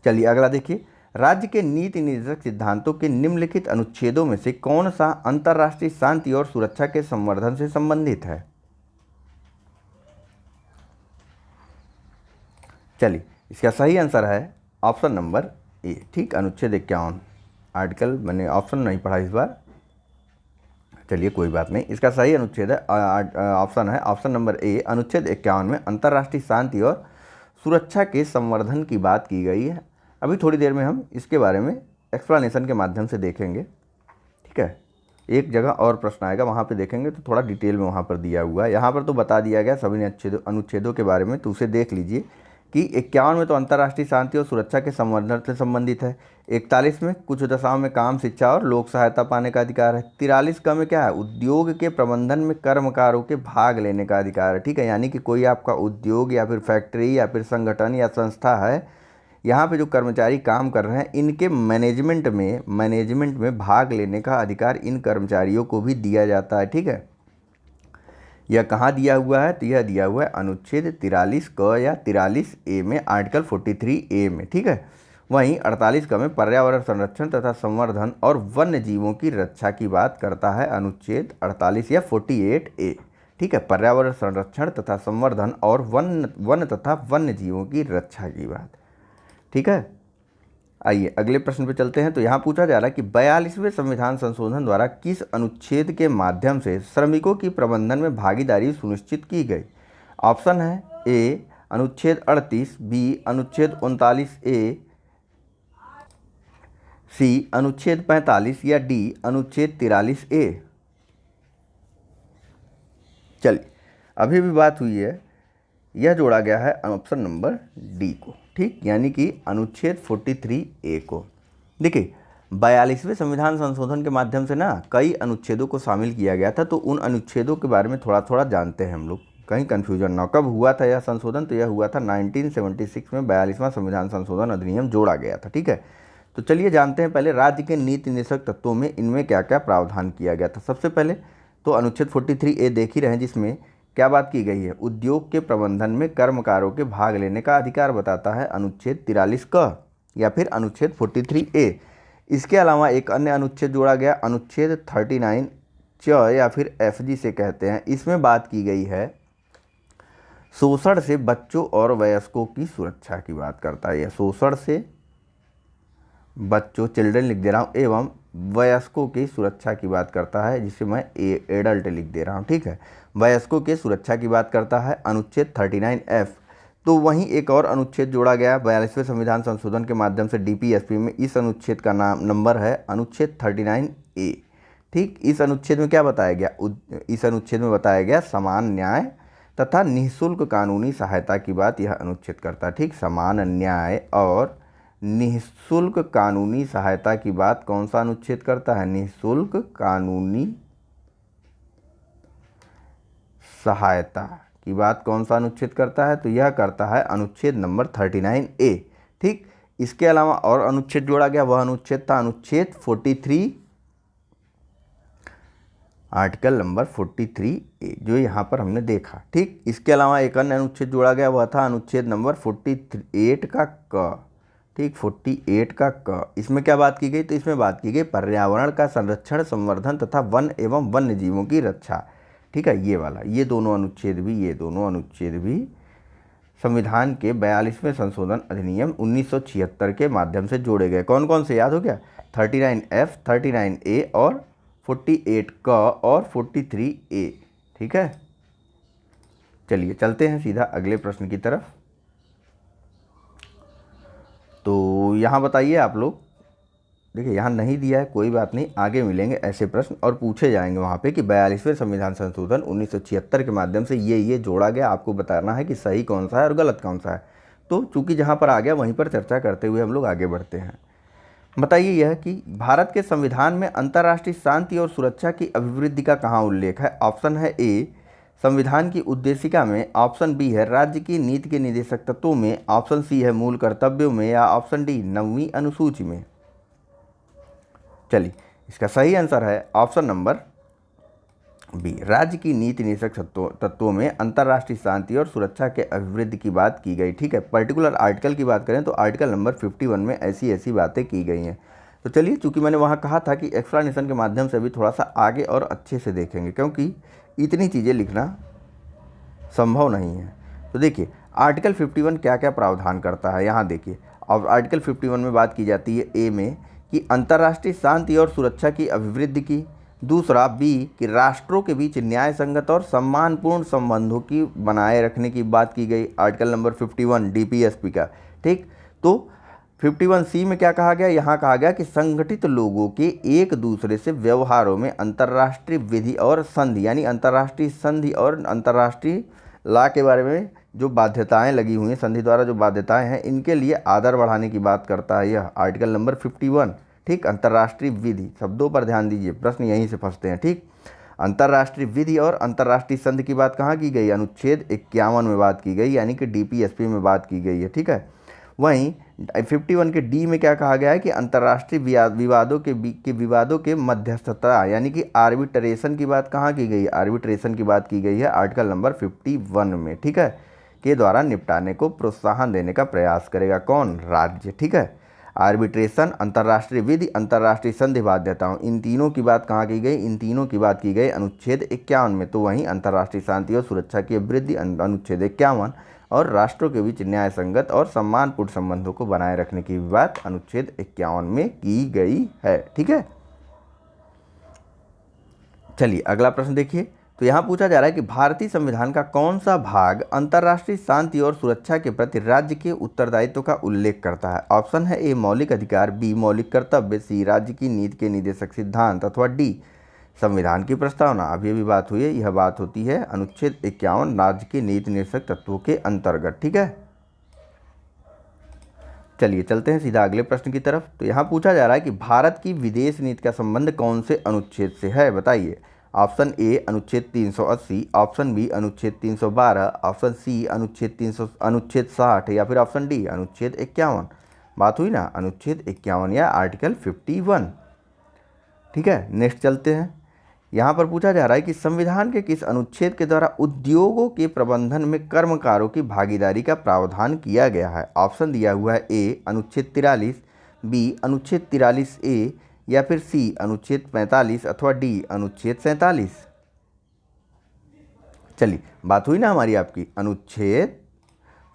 चलिए अगला देखिए, राज्य के नीति निर्देशक सिद्धांतों के निम्नलिखित अनुच्छेदों में से कौन सा अंतर्राष्ट्रीय शांति और सुरक्षा के संवर्धन से संबंधित है। चलिए, इसका सही आंसर है ऑप्शन नंबर ए, ठीक। अनुच्छेद 51 आर्टिकल, मैंने ऑप्शन नहीं पढ़ा इस बार, चलिए कोई बात नहीं। इसका सही अनुच्छेद है, ऑप्शन है ऑप्शन नंबर ए, अनुच्छेद 51 में अंतर्राष्ट्रीय शांति और सुरक्षा के संवर्धन की बात की गई है। अभी थोड़ी देर में हम इसके बारे में एक्सप्लेनेशन के माध्यम से देखेंगे, ठीक है। एक जगह और प्रश्न आएगा, वहाँ पे देखेंगे, तो थोड़ा डिटेल में वहाँ पर दिया हुआ है। यहाँ पर तो बता दिया गया सभी अनुच्छेदों के बारे में, तो उसे देख लीजिए कि 51 में तो अंतर्राष्ट्रीय शांति और सुरक्षा के संवर्धन से संबंधित है। 41 में कुछ दशाओं में काम, शिक्षा और लोक सहायता पाने का अधिकार है। 43 का में क्या है, उद्योग के प्रबंधन में कर्मकारों के भाग लेने का अधिकार है, ठीक है। यानी कि कोई आपका उद्योग या फिर फैक्ट्री या फिर संगठन या संस्था है, यहाँ पे जो कर्मचारी काम कर रहे हैं इनके मैनेजमेंट में भाग लेने का अधिकार इन कर्मचारियों को भी दिया जाता है। ठीक है, यह कहाँ दिया हुआ है? तो यह दिया हुआ है अनुच्छेद 43 क या 43 ए में, आर्टिकल 43 ए में। ठीक है, वहीं 48 क में पर्यावरण संरक्षण तथा संवर्धन और वन्य जीवों की रक्षा की बात करता है अनुच्छेद 48 या 48 ए। ठीक है, पर्यावरण संरक्षण तथा संवर्धन और वन तथा वन्य जीवों की रक्षा की बात। ठीक है, आइए अगले प्रश्न पे चलते हैं। तो यहाँ पूछा जा रहा है कि 42वें संविधान संशोधन द्वारा किस अनुच्छेद के माध्यम से श्रमिकों की प्रबंधन में भागीदारी सुनिश्चित की गई? ऑप्शन है ए अनुच्छेद 38, बी अनुच्छेद 39 ए, सी अनुच्छेद 45 या डी अनुच्छेद 43 ए। चलिए, अभी भी बात हुई है, यह जोड़ा गया है ऑप्शन नंबर डी को। ठीक, यानी कि अनुच्छेद 43 ए को। देखिए, 42वें संविधान संशोधन के माध्यम से ना कई अनुच्छेदों को शामिल किया गया था, तो उन अनुच्छेदों के बारे में थोड़ा थोड़ा जानते हैं हम लोग, कहीं कन्फ्यूजन ना। कब हुआ था यह संशोधन? तो यह हुआ था 1976 में 42वां संविधान संशोधन अधिनियम जोड़ा गया था। ठीक है, तो चलिए जानते हैं पहले राज्य के नीति निर्देशक तत्वों में इनमें क्या क्या प्रावधान किया गया था। सबसे पहले तो अनुच्छेद 43 ए देख ही रहे हैं, जिसमें क्या बात की गई है? उद्योग के प्रबंधन में कर्मकारों के भाग लेने का अधिकार बताता है अनुच्छेद 43 क या फिर अनुच्छेद 43 ए। इसके अलावा एक अन्य अनुच्छेद जोड़ा गया, अनुच्छेद 39 च या फिर एफ जिसे कहते हैं। इसमें बात की गई है शोषण से बच्चों और वयस्कों की सुरक्षा की बात करता है। यह शोषण से बच्चों, चिल्ड्रन लिख दे रहा हूँ, एवं वयस्कों की सुरक्षा की बात करता है, जिसे मैं एडल्ट लिख दे रहा हूँ। ठीक है, वयस्कों की सुरक्षा की बात करता है अनुच्छेद 39 एफ। तो वहीं एक और अनुच्छेद जोड़ा गया 42वें संविधान संशोधन के माध्यम से डीपीएसपी में। इस अनुच्छेद का नंबर है अनुच्छेद 39 ए। ठीक, इस अनुच्छेद में क्या बताया गया? इस अनुच्छेद में बताया गया समान न्याय तथा निःशुल्क कानूनी सहायता की बात यह अनुच्छेद करता है। ठीक, समान न्याय और निःशुल्क कानूनी सहायता की बात कौन सा अनुच्छेद करता है? निःशुल्क कानूनी सहायता की बात कौन सा अनुच्छेद करता है? तो यह करता है अनुच्छेद नंबर 39 ए। ठीक, इसके अलावा और अनुच्छेद जोड़ा गया, वह अनुच्छेद था अनुच्छेद 43 आर्टिकल नंबर 43 ए, जो यहाँ पर हमने देखा। ठीक, इसके अलावा एक अन्य अनुच्छेद जोड़ा गया, वह था अनुच्छेद नंबर 48 का क। ठीक, 48 का क। इसमें क्या बात की गई? तो इसमें बात की गई पर्यावरण का संरक्षण, संवर्धन तथा वन एवं वन्य जीवों की रक्षा। ठीक है, ये वाला, ये दोनों अनुच्छेद भी संविधान के 42वें संशोधन अधिनियम 1976 के माध्यम से जोड़े गए। कौन कौन से याद हो गया? 39 एफ, 39 ए और 48 क और 43 ए। ठीक है, चलिए चलते हैं सीधा अगले प्रश्न की तरफ। तो यहाँ बताइए आप लोग, देखिए यहाँ नहीं दिया है, कोई बात नहीं, आगे मिलेंगे ऐसे प्रश्न और पूछे जाएंगे वहाँ पे कि 42वें संविधान संशोधन 1976 के माध्यम से ये जोड़ा गया। आपको बताना है कि सही कौन सा है और गलत कौन सा है। तो चूंकि जहाँ पर आ गया वहीं पर चर्चा करते हुए हम लोग आगे बढ़ते हैं। बताइए यह कि भारत के संविधान में अंतर्राष्ट्रीय शांति और सुरक्षा की अभिवृद्धि का कहाँ उल्लेख है? ऑप्शन है ए संविधान की उद्देशिका में, ऑप्शन बी है राज्य की नीति के निर्देशक तत्वों में, ऑप्शन सी है मूल कर्तव्यों में, या ऑप्शन डी 9वीं अनुसूची में। चलिए, इसका सही आंसर है ऑप्शन नंबर बी, राज्य की नीति निर्देशक तत्वों में अंतर्राष्ट्रीय शांति और सुरक्षा के अभिवृद्धि की बात की गई। ठीक है, पर्टिकुलर आर्टिकल की बात करें तो आर्टिकल नंबर 51 में ऐसी बातें की गई हैं। तो चलिए, चूंकि मैंने वहाँ कहा था कि एक्सप्लेनेशन के माध्यम से भी थोड़ा सा आगे और अच्छे से देखेंगे, क्योंकि इतनी चीज़ें लिखना संभव नहीं है। तो देखिए आर्टिकल 51 क्या क्या प्रावधान करता है, यहाँ देखिए। अब आर्टिकल 51 में बात की जाती है ए में कि अंतर्राष्ट्रीय शांति और सुरक्षा की अभिवृद्धि की। दूसरा बी कि राष्ट्रों के बीच न्याय संगत और सम्मानपूर्ण संबंधों की बनाए रखने की बात की गई, आर्टिकल नंबर 51 डीपीएसपी का। ठीक, तो 51 सी में क्या कहा गया? यहाँ कहा गया कि संगठित लोगों के एक दूसरे से व्यवहारों में अंतर्राष्ट्रीय विधि और संधि, यानी अंतर्राष्ट्रीय संधि और अंतर्राष्ट्रीय लॉ के बारे में जो बाध्यताएं लगी हुई हैं, संधि द्वारा जो बाध्यताएं हैं, इनके लिए आदर बढ़ाने की बात करता है यह आर्टिकल नंबर 51। ठीक, अंतर्राष्ट्रीय विधि, शब्दों पर ध्यान दीजिए, प्रश्न यहीं से फंसते हैं। ठीक, अंतर्राष्ट्रीय विधि और अंतर्राष्ट्रीय संधि की बात कहाँ की गई? अनुच्छेद 51 में बात की गई, यानी कि डीपीएसपी में बात की गई है। ठीक है, वहीं 51 के डी में क्या कहा गया है कि अंतर्राष्ट्रीय विवादों के मध्यस्थता यानी कि आर्बिट्रेशन की बात कहाँ की गई है, आर्बिट्रेशन की बात की गई है आर्टिकल नंबर 51 में, ठीक है, के द्वारा निपटाने को प्रोत्साहन देने का प्रयास करेगा कौन, राज्य, ठीक है। आर्बिट्रेशन, अंतर्राष्ट्रीय विधि, अंतर्राष्ट्रीय संधि बाध्यताओं, इन तीनों की बात कहाँ की गई, इन तीनों की बात की गई अनुच्छेद 51 में। तो वहीं अंतर्राष्ट्रीय शांति और सुरक्षा की वृद्धि अनुच्छेद 51 और राष्ट्रों के बीच न्याय संगत और सम्मानपूर्ण संबंधों को बनाए रखने की बात अनुच्छेद 51 में की गई है, ठीक है। चलिए अगला प्रश्न देखिए। तो यहाँ पूछा जा रहा है कि भारतीय संविधान का कौन सा भाग अंतर्राष्ट्रीय शांति और सुरक्षा के प्रति राज्य के उत्तरदायित्व का उल्लेख करता है। ऑप्शन है ए मौलिक अधिकार, बी मौलिक कर्तव्य, सी राज्य की नीति के निर्देशक सिद्धांत अथवा डी संविधान की प्रस्तावना। अभी अभी बात हुई है, यह बात होती है अनुच्छेद 51 राज्य के नीति निर्देशक तत्वों के अंतर्गत, ठीक है। चलिए चलते हैं सीधा अगले प्रश्न की तरफ। तो यहाँ पूछा जा रहा है कि भारत की विदेश नीति का संबंध कौन से अनुच्छेद से है, बताइए। ऑप्शन ए अनुच्छेद 380, ऑप्शन बी अनुच्छेद 312, ऑप्शन सी अनुच्छेद 60 या फिर ऑप्शन डी अनुच्छेद 51। बात हुई ना अनुच्छेद 51 या आर्टिकल 51, ठीक है। नेक्स्ट चलते हैं। यहाँ पर पूछा जा रहा है कि संविधान के किस अनुच्छेद के द्वारा उद्योगों के प्रबंधन में कर्मकारों की भागीदारी का प्रावधान किया गया है। ऑप्शन दिया हुआ है ए अनुच्छेद 43, बी अनुच्छेद 43 ए या फिर सी अनुच्छेद 45 अथवा डी अनुच्छेद 47। चलिए बात हुई ना हमारी आपकी अनुच्छेद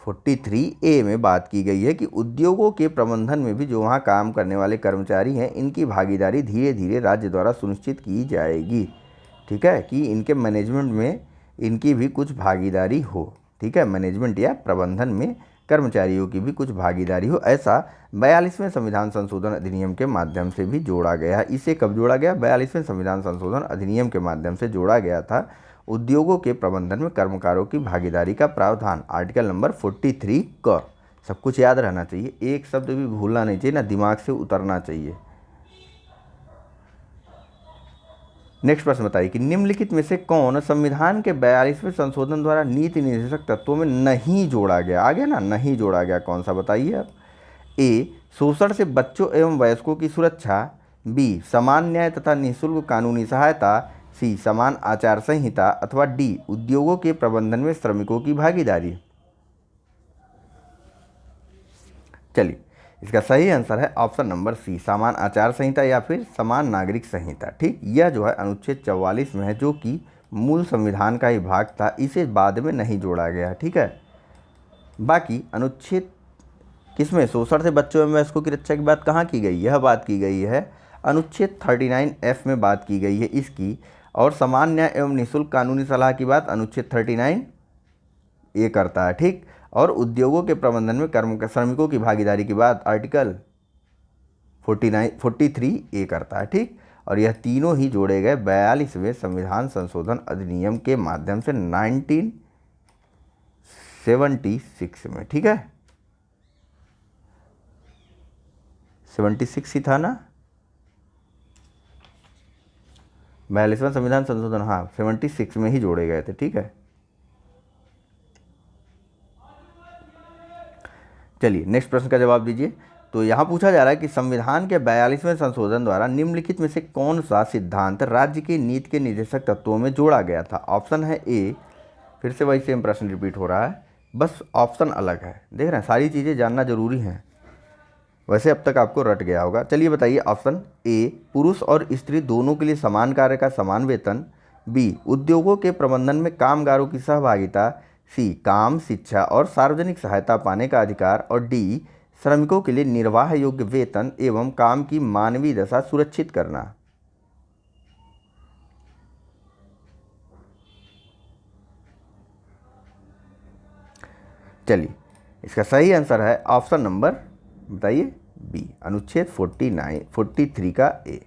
43A में बात की गई है कि उद्योगों के प्रबंधन में भी जो वहाँ काम करने वाले कर्मचारी हैं इनकी भागीदारी धीरे धीरे राज्य द्वारा सुनिश्चित की जाएगी, ठीक है, कि इनके मैनेजमेंट में इनकी भी कुछ भागीदारी हो, ठीक है, मैनेजमेंट या प्रबंधन में कर्मचारियों की भी कुछ भागीदारी हो। ऐसा 42वें संविधान संशोधन अधिनियम के माध्यम से भी जोड़ा गया है। इसे कब जोड़ा गया, 42वें संविधान संशोधन अधिनियम के माध्यम से जोड़ा गया था उद्योगों के प्रबंधन में कर्मकारों की भागीदारी का प्रावधान, आर्टिकल नंबर 43 क। सब कुछ याद रहना चाहिए, एक शब्द भी भूलना नहीं चाहिए ना, दिमाग से उतरना चाहिए। नेक्स्ट प्रश्न बताइए कि निम्नलिखित में से कौन संविधान के 42वें संशोधन द्वारा नीति निर्देशक तत्वों में नहीं जोड़ा गया, आ गया ना, नहीं जोड़ा गया, कौन सा बताइए आप। ए शोषण से बच्चों एवं वयस्कों की सुरक्षा, बी समान न्याय तथा निःशुल्क कानूनी सहायता, सी समान आचार संहिता अथवा डी उद्योगों के प्रबंधन में श्रमिकों की भागीदारी। चलिए इसका सही आंसर है ऑप्शन नंबर सी समान आचार संहिता या फिर समान नागरिक संहिता, ठीक। यह जो है अनुच्छेद 44 में है जो कि मूल संविधान का ही भाग था, इसे बाद में नहीं जोड़ा गया, ठीक है। बाकी अनुच्छेद किसमें, शोषण से बच्चों एवं वयस्कों की रक्षा की बात कहाँ की गई, यह बात की गई है अनुच्छेद 39F में बात की गई है इसकी, और समान न्याय एवं निःशुल्क कानूनी सलाह की बात अनुच्छेद 39A करता है, ठीक। और उद्योगों के प्रबंधन में श्रमिकों की भागीदारी की बात आर्टिकल 43A करता है, ठीक। और यह तीनों ही जोड़े गए 42वें संविधान संशोधन अधिनियम के माध्यम से 1976 में, ठीक है। 76 ही था ना, 42वां संविधान संशोधन, हाँ 76 में ही जोड़े गए थे, ठीक है। चलिए नेक्स्ट प्रश्न का जवाब दीजिए। तो यहाँ पूछा जा रहा है कि संविधान के 42वें संशोधन द्वारा निम्नलिखित में से कौन सा सिद्धांत राज्य की नीति के निर्देशक तत्वों में जोड़ा गया था। ऑप्शन है ए, फिर से वही सेम प्रश्न रिपीट हो रहा है, बस ऑप्शन अलग है, देख रहे हैं, सारी चीज़ें जानना जरूरी हैं, वैसे अब तक आपको रट गया होगा। चलिए बताइए, ऑप्शन ए पुरुष और स्त्री दोनों के लिए समान कार्य का समान वेतन, बी उद्योगों के प्रबंधन में कामगारों की सहभागिता, सी काम शिक्षा और सार्वजनिक सहायता पाने का अधिकार, और डी श्रमिकों के लिए निर्वाह योग्य वेतन एवं काम की मानवीय दशा सुरक्षित करना। चलिए इसका सही आंसर है ऑप्शन नंबर, बताइए, बी अनुच्छेद 43 का ए।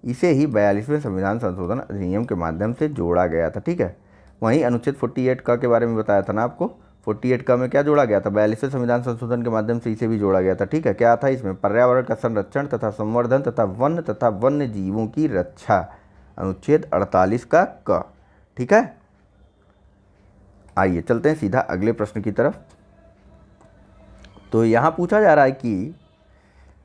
इसे ही 42वें संविधान संशोधन अधिनियम के माध्यम से जोड़ा गया था, ठीक है। वहीं अनुच्छेद 48 का के बारे में बताया था ना आपको, 48 का में क्या जोड़ा गया था, 42वें संविधान संशोधन के माध्यम से इसे भी जोड़ा गया था, ठीक है। क्या था इसमें, पर्यावरण का संरक्षण तथा संवर्धन तथा वन्य जीवों की रक्षा, अनुच्छेद 48 का क, ठीक है। आइए चलते हैं सीधा अगले प्रश्न की तरफ। तो यहाँ पूछा जा रहा है कि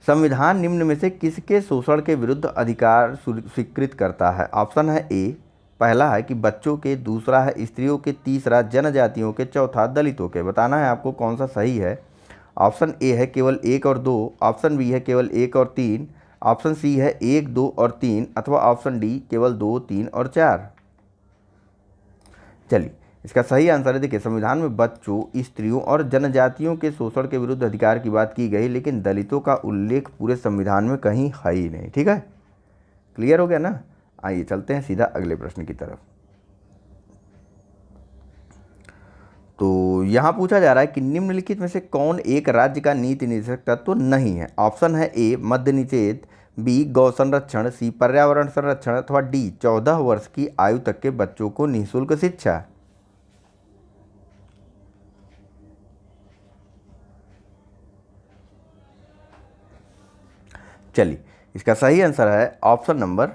संविधान निम्न में से किसके शोषण के विरुद्ध अधिकार स्वीकृत करता है। ऑप्शन है ए, पहला है कि बच्चों के, दूसरा है स्त्रियों के, तीसरा जनजातियों के, चौथा दलितों के। बताना है आपको कौन सा सही है। ऑप्शन ए है केवल 1 और 2, ऑप्शन बी है केवल 1 और 3, ऑप्शन सी है 1, 2 और 3, अथवा ऑप्शन डी केवल 2, 3 और 4। चलिए, इसका सही आंसर है, देखिए संविधान में बच्चों, स्त्रियों और जनजातियों के शोषण के विरुद्ध अधिकार की बात की गई, लेकिन दलितों का उल्लेख पूरे संविधान में कहीं है ही नहीं। ठीक है, क्लियर हो गया ना। आइए चलते हैं सीधा अगले प्रश्न की तरफ। तो यहाँ पूछा जा रहा है कि निम्नलिखित में से कौन एक राज्य का नीति निर्देशक तत्व नहीं है। ऑप्शन है ए, मद्य निषेध, बी, गौ संरक्षण, सी, पर्यावरण संरक्षण, अथवा डी, 14 वर्ष की आयु तक के बच्चों को निःशुल्क शिक्षा। चलिए, इसका सही आंसर है ऑप्शन नंबर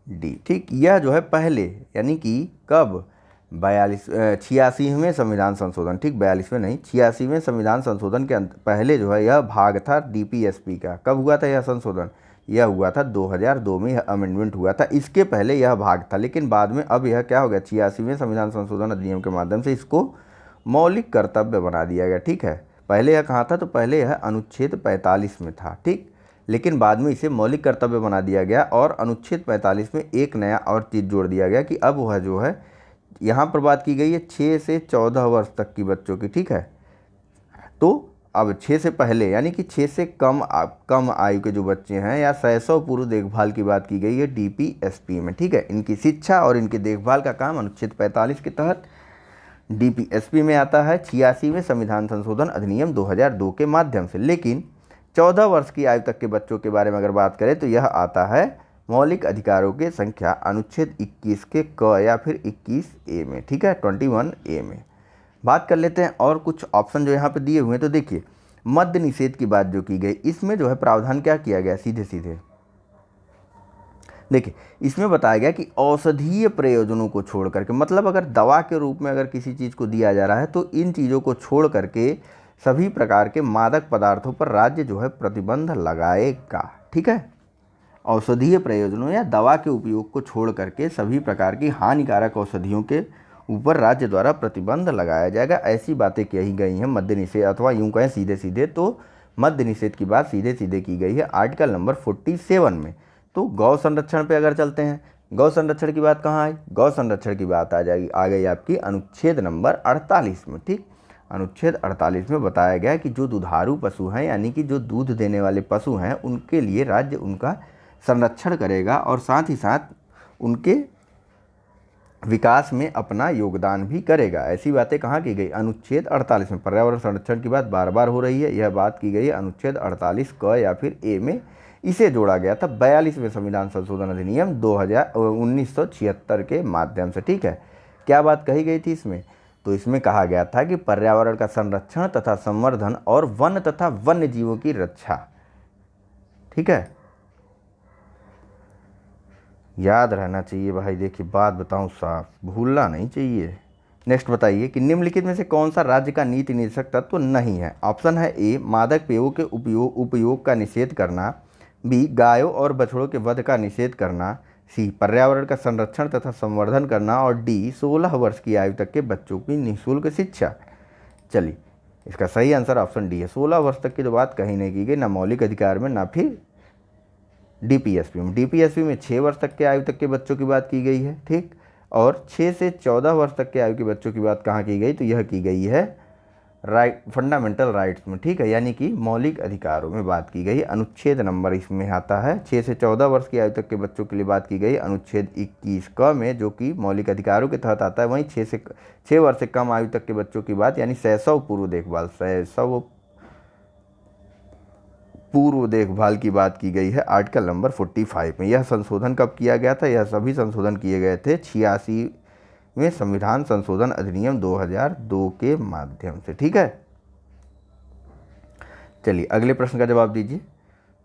डी। ठीक, यह जो है पहले, यानी कि कब, 86वें संविधान संशोधन, ठीक 42वें नहीं, 86वें संविधान संशोधन के पहले जो है यह भाग था डीपीएसपी का। कब हुआ था यह संशोधन? यह हुआ था 2002 में, यह अमेंडमेंट हुआ था। इसके पहले यह भाग था, लेकिन बाद में अब यह क्या हो गया, 86वें संविधान संशोधन अधिनियम के माध्यम से इसको मौलिक कर्तव्य बना दिया गया। ठीक है, पहले यह कहाँ था, तो पहले यह अनुच्छेद 45 में था। ठीक, लेकिन बाद में इसे मौलिक कर्तव्य बना दिया गया और अनुच्छेद 45 में एक नया और चीज़ जोड़ दिया गया कि अब वह जो है, यहाँ पर बात की गई है 6 से 14 वर्ष तक की बच्चों की। ठीक है, तो अब 6 से पहले यानी कि 6 से कम आयु के जो बच्चे हैं या शैशव पूर्व देखभाल की बात की गई है डीपीएसपी में। ठीक है, इनकी शिक्षा और इनकी देखभाल का काम अनुच्छेद 45 के तहत डीपीएसपी में आता है 86वें संविधान संशोधन अधिनियम 2002 के माध्यम से। लेकिन 14 वर्ष की आयु तक के बच्चों के बारे में अगर बात करें तो यह आता है मौलिक अधिकारों के संख्या अनुच्छेद 21 के क या फिर 21A में। ठीक है, 21A में। बात कर लेते हैं और कुछ ऑप्शन जो यहाँ पे दिए हुए हैं। तो देखिए, मद्य निषेध की बात जो की गई, इसमें जो है प्रावधान क्या किया गया, सीधे सीधे देखिए इसमें बताया गया कि औषधीय प्रयोजनों को छोड़ करके, मतलब अगर दवा के रूप में अगर किसी चीज़ को दिया जा रहा है तो इन चीज़ों को छोड़ करके सभी प्रकार के मादक पदार्थों पर राज्य जो है प्रतिबंध लगाएगा। ठीक है, औषधीय प्रयोजनों या दवा के उपयोग को छोड़ करके सभी प्रकार की हानिकारक औषधियों के ऊपर राज्य द्वारा प्रतिबंध लगाया जाएगा। ऐसी बातें कही गई हैं मद्य निषेध, अथवा यूँ कहें सीधे सीधे तो मद्य निषेध की बात सीधे सीधे की गई है आर्टिकल नंबर 47 में। तो गौ संरक्षण पे अगर चलते हैं, गौ संरक्षण की बात कहाँ आई, गौ संरक्षण की बात आ गई आपकी अनुच्छेद नंबर 48 में। ठीक, अनुच्छेद 48 में बताया गया कि जो दुधारू पशु हैं, यानी कि जो दूध देने वाले पशु हैं, उनके लिए राज्य उनका संरक्षण करेगा और साथ ही साथ उनके विकास में अपना योगदान भी करेगा। ऐसी बातें कहाँ की गई, अनुच्छेद 48 में। पर्यावरण संरक्षण की बात बार बार हो रही है, यह बात की गई है अनुच्छेद 48 क या फिर ए में। इसे जोड़ा गया था 42वें संविधान संशोधन अधिनियम 1976 के माध्यम से। ठीक है, क्या बात कही गई थी इसमें, तो इसमें कहा गया था कि पर्यावरण का संरक्षण तथा संवर्धन और वन तथा वन्य जीवों की रक्षा। ठीक है, याद रहना चाहिए भाई, देखिए बात बताऊं साफ, भूलना नहीं चाहिए। नेक्स्ट बताइए कि निम्नलिखित में से कौन सा राज्य का नीति निर्देशक तत्व नहीं है। ऑप्शन है ए, मादक पेयों के उपयोग का निषेध करना, बी, गायों और बछड़ों के वध का निषेध करना, सी, पर्यावरण का संरक्षण तथा संवर्धन करना, और डी, 16 वर्ष की आयु तक के बच्चों की निःशुल्क शिक्षा। चलिए, इसका सही आंसर ऑप्शन डी है। 16 वर्ष तक की तो बात कहीं नहीं की गई, ना मौलिक अधिकार में ना फिर डीपीएसपी में। डीपीएसपी में 6 वर्ष तक के आयु तक के बच्चों की बात की गई है। ठीक, और 6 से 14 वर्ष तक के आयु के बच्चों की बात कहाँ की गई, तो यह की गई है फंडामेंटल राइट्स में। ठीक है, यानी कि मौलिक अधिकारों में बात की गई, अनुच्छेद नंबर इसमें आता है 6 से 14 वर्ष की आयु तक के बच्चों के लिए बात की गई अनुच्छेद 21 क में, जो कि मौलिक अधिकारों के तहत आता है। वहीं 6 वर्ष से कम आयु तक के बच्चों की बात, यानी शैशव पूर्व देखभाल, शैशव पूर्व देखभाल की बात की गई है आर्टिकल नंबर 45 में। यह संशोधन कब किया गया था, यह सभी संशोधन किए गए थे 86वें संविधान संशोधन अधिनियम 2002 के माध्यम से। ठीक है, चलिए अगले प्रश्न का जवाब दीजिए।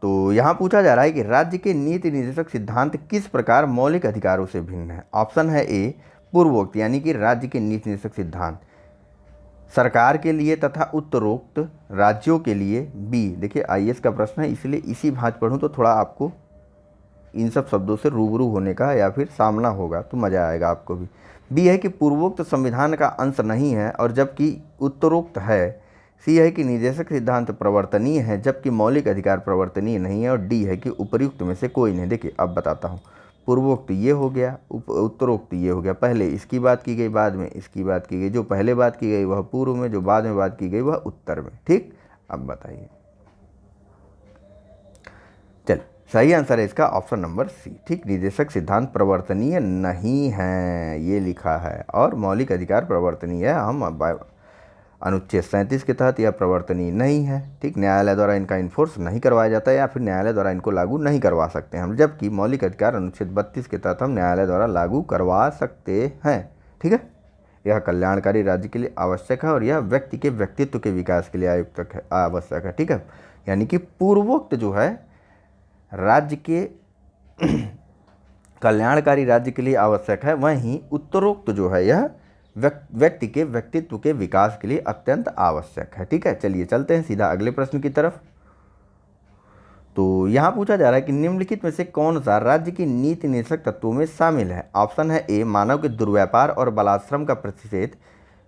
तो यहाँ पूछा जा रहा है कि राज्य के नीति निर्देशक सिद्धांत किस प्रकार मौलिक अधिकारों से भिन्न है। ऑप्शन है ए, पूर्वोक्त, यानी कि राज्य के नीति निर्देशक सिद्धांत सरकार के लिए तथा उत्तरोक्त राज्यों के लिए। बी, देखिए आईएएस का प्रश्न है इसलिए इसी भांति पढ़ूँ तो थोड़ा आपको इन सब शब्दों से रूबरू होने का या फिर सामना होगा तो मज़ा आएगा आपको भी। बी है कि पूर्वोक्त संविधान का अंश नहीं है और जबकि उत्तरोक्त है। सी है कि निर्देशक सिद्धांत प्रवर्तनीय है जबकि मौलिक अधिकार प्रवर्तनीय नहीं है। और डी है कि उपर्युक्त में से कोई नहीं। देखिए अब बताता हूँ, पूर्वोक्त ये हो गया, उत्तरोक्त ये हो गया। पहले इसकी बात की गई, बाद में इसकी बात की गई। जो पहले बात की गई वह पूर्व में, जो बाद में बात की गई वह उत्तर में। ठीक, अब बताइए। चल, सही आंसर है इसका ऑप्शन नंबर सी। ठीक, निर्देशक सिद्धांत प्रवर्तनीय नहीं है ये लिखा है और मौलिक अधिकार प्रवर्तनीय है। हम अनुच्छेद 37 के तहत यह प्रवर्तनीय नहीं है। ठीक, न्यायालय द्वारा इनका इन्फोर्स नहीं करवाया जाता है या फिर न्यायालय द्वारा इनको लागू नहीं करवा सकते हम, जबकि मौलिक अधिकार अनुच्छेद 32 के तहत हम न्यायालय द्वारा लागू करवा सकते हैं। ठीक है, यह कल्याणकारी राज्य के लिए आवश्यक है और यह व्यक्ति के व्यक्तित्व के विकास के लिए आवश्यक है। ठीक है, यानी कि पूर्वोक्त जो है राज्य के कल्याणकारी राज्य के लिए आवश्यक है, वहीं उत्तरोक्त जो है यह व्यक्ति के व्यक्तित्व के विकास के लिए अत्यंत आवश्यक है। ठीक है, चलिए चलते हैं सीधा अगले प्रश्न की तरफ। तो यहाँ पूछा जा रहा है कि निम्नलिखित में से कौन सा राज्य की नीति निर्देशक तत्वों में शामिल है। ऑप्शन है ए, मानव के दुर्व्यापार और बलात्श्रम का प्रतिषेध।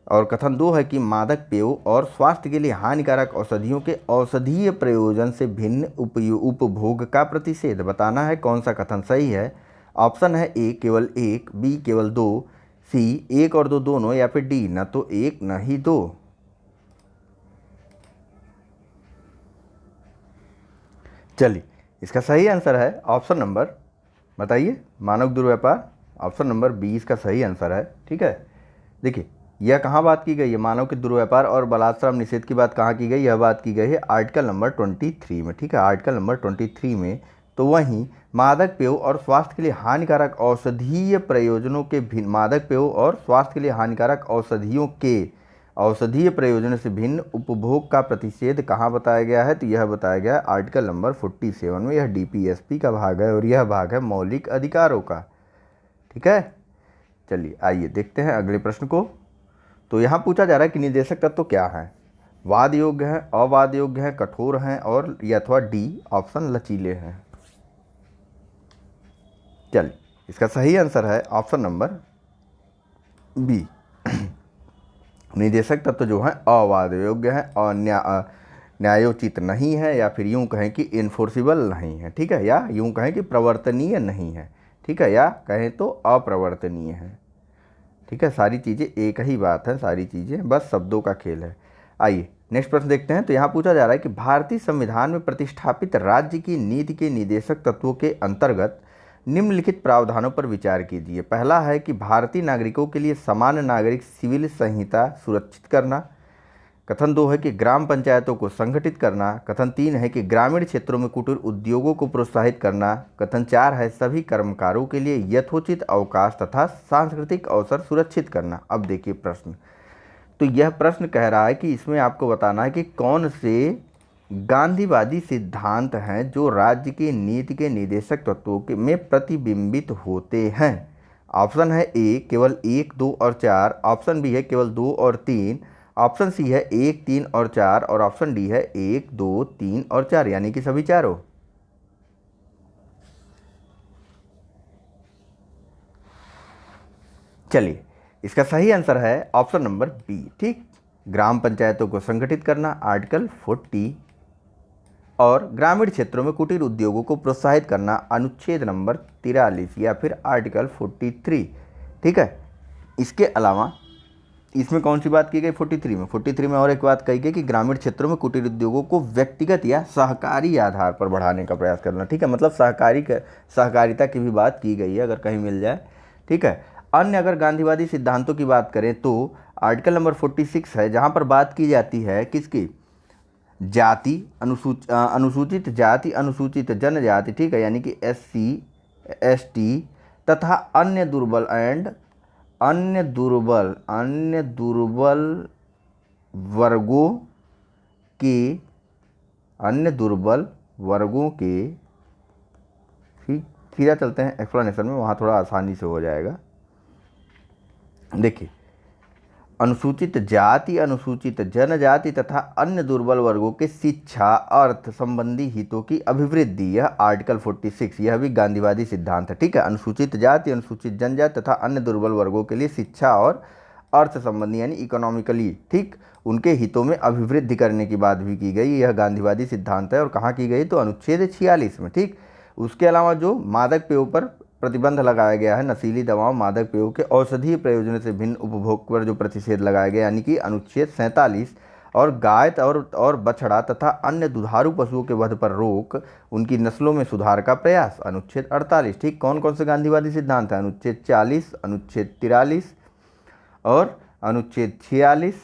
और कथन 2 है कि मादक पेयों और स्वास्थ्य के लिए हानिकारक औषधियों के औषधीय प्रयोजन से भिन्न उपभोग का प्रतिषेध। बताना है कौन सा कथन सही है। ऑप्शन है ए, केवल एक, बी, केवल दो, सी, एक और दो दोनों, या फिर डी, न तो एक न ही दो। चलिए, इसका सही आंसर है ऑप्शन नंबर, बताइए, मानव दुर्व्यापार। ऑप्शन नंबर बी इसका सही आंसर है। ठीक है, देखिए यह कहाँ बात की गई है, मानव के दुर्व्यापार और बलात्श्रम निषेध की बात कहाँ की गई, यह बात की गई है आर्टिकल नंबर 23 में। ठीक है, आर्टिकल नंबर 23 में। तो वहीं मादक पेयों और स्वास्थ्य के लिए हानिकारक औषधीय प्रयोजनों के भिन्न, मादक पेयों और स्वास्थ्य के लिए हानिकारक औषधियों के औषधीय प्रयोजनों से भिन्न उपभोग का प्रतिषेध कहाँ बताया गया है, तो यह बताया गया है आर्टिकल नंबर 47 में। यह डीपीएसपी का भाग है और यह भाग है मौलिक अधिकारों का। ठीक है, चलिए आइए देखते हैं अगले प्रश्न को। तो यहाँ पूछा जा रहा है कि निर्देशक तत्व क्या है। वाद योग्य है, अवाद योग्य है, कठोर हैं और या अथवा डी ऑप्शन लचीले हैं। चलिए, इसका सही आंसर है ऑप्शन नंबर बी। निर्देशक तत्व जो है अवाद योग्य है और न्यायोचित नहीं है, या फिर यूं कहें कि इन्फोर्सिबल नहीं है। ठीक है, या यूं कहें कि प्रवर्तनीय नहीं है। ठीक है, या कहें तो अप्रवर्तनीय है। ठीक है, सारी चीज़ें एक ही बात है, सारी चीज़ें बस शब्दों का खेल है। आइए नेक्स्ट प्रश्न देखते हैं। तो यहाँ पूछा जा रहा है कि भारतीय संविधान में प्रतिष्ठापित राज्य की नीति के निर्देशक तत्वों के अंतर्गत निम्नलिखित प्रावधानों पर विचार कीजिए। पहला है कि भारतीय नागरिकों के लिए समान नागरिक सिविल संहिता सुरक्षित करना। कथन 2 है कि ग्राम पंचायतों को संगठित करना। कथन 3 है कि ग्रामीण क्षेत्रों में कुटीर उद्योगों को प्रोत्साहित करना। कथन 4 है सभी कर्मकारों के लिए यथोचित अवकाश तथा सांस्कृतिक अवसर सुरक्षित करना। अब देखिए प्रश्न, तो यह प्रश्न कह रहा है कि इसमें आपको बताना है कि कौन से गांधीवादी सिद्धांत हैं जो राज्य की नीति के निर्देशक तत्वों के में प्रतिबिंबित होते हैं। ऑप्शन है ए, केवल 1, 2 और 4। ऑप्शन बी है केवल 2 और 3। ऑप्शन सी है 1, 3 और 4 और ऑप्शन डी है 1, 2, 3 और 4, यानी कि सभी चारों। चलिए, इसका सही आंसर है ऑप्शन नंबर बी। ठीक, ग्राम पंचायतों को संगठित करना आर्टिकल 40 और ग्रामीण क्षेत्रों में कुटीर उद्योगों को प्रोत्साहित करना अनुच्छेद नंबर 43 या फिर आर्टिकल 43। ठीक है, इसके अलावा इसमें कौन सी बात की गई 43 में, 43 में और एक बात कही गई कि ग्रामीण क्षेत्रों में कुटीर उद्योगों को व्यक्तिगत या सहकारी आधार पर बढ़ाने का प्रयास करना। ठीक है, मतलब सहकारिता की भी बात की गई है अगर कहीं मिल जाए। ठीक है, अन्य अगर गांधीवादी सिद्धांतों की बात करें तो आर्टिकल नंबर 46 है, जहाँ पर बात की जाती है किसकी, जाति, अनुसूचित जाति, अनुसूचित जनजाति। ठीक है, यानी कि SC ST तथा अन्य दुर्बल वर्गों के ठीक, सीधा चलते हैं एक्सप्लेनेशन में, वहाँ थोड़ा आसानी से हो जाएगा। देखिए, अनुसूचित जाति, अनुसूचित जनजाति तथा अन्य दुर्बल वर्गों के शिक्षा अर्थ संबंधी हितों की अभिवृद्धि, यह आर्टिकल 46, यह भी गांधीवादी सिद्धांत है। ठीक है, अनुसूचित जाति, अनुसूचित जनजाति तथा अन्य दुर्बल वर्गों के लिए शिक्षा और अर्थ संबंधी यानी इकोनॉमिकली, ठीक, उनके हितों में अभिवृद्धि करने की बात भी की गई, यह गांधीवादी सिद्धांत है। और कहाँ की गई, तो अनुच्छेद 46 में। ठीक, उसके अलावा जो मादक पेयों पर प्रतिबंध लगाया गया है, नशीली दवाओं, मादक पेयों के औषधीय प्रयोजनों से भिन्न उपभोग पर जो प्रतिषेध लगाया गया यानी कि अनुच्छेद 47, और गाय और बछड़ा तथा अन्य दुधारू पशुओं के वध पर रोक, उनकी नस्लों में सुधार का प्रयास, अनुच्छेद 48। ठीक, कौन कौन से गांधीवादी सिद्धांत है, अनुच्छेद 40, अनुच्छेद 43 और अनुच्छेद 46,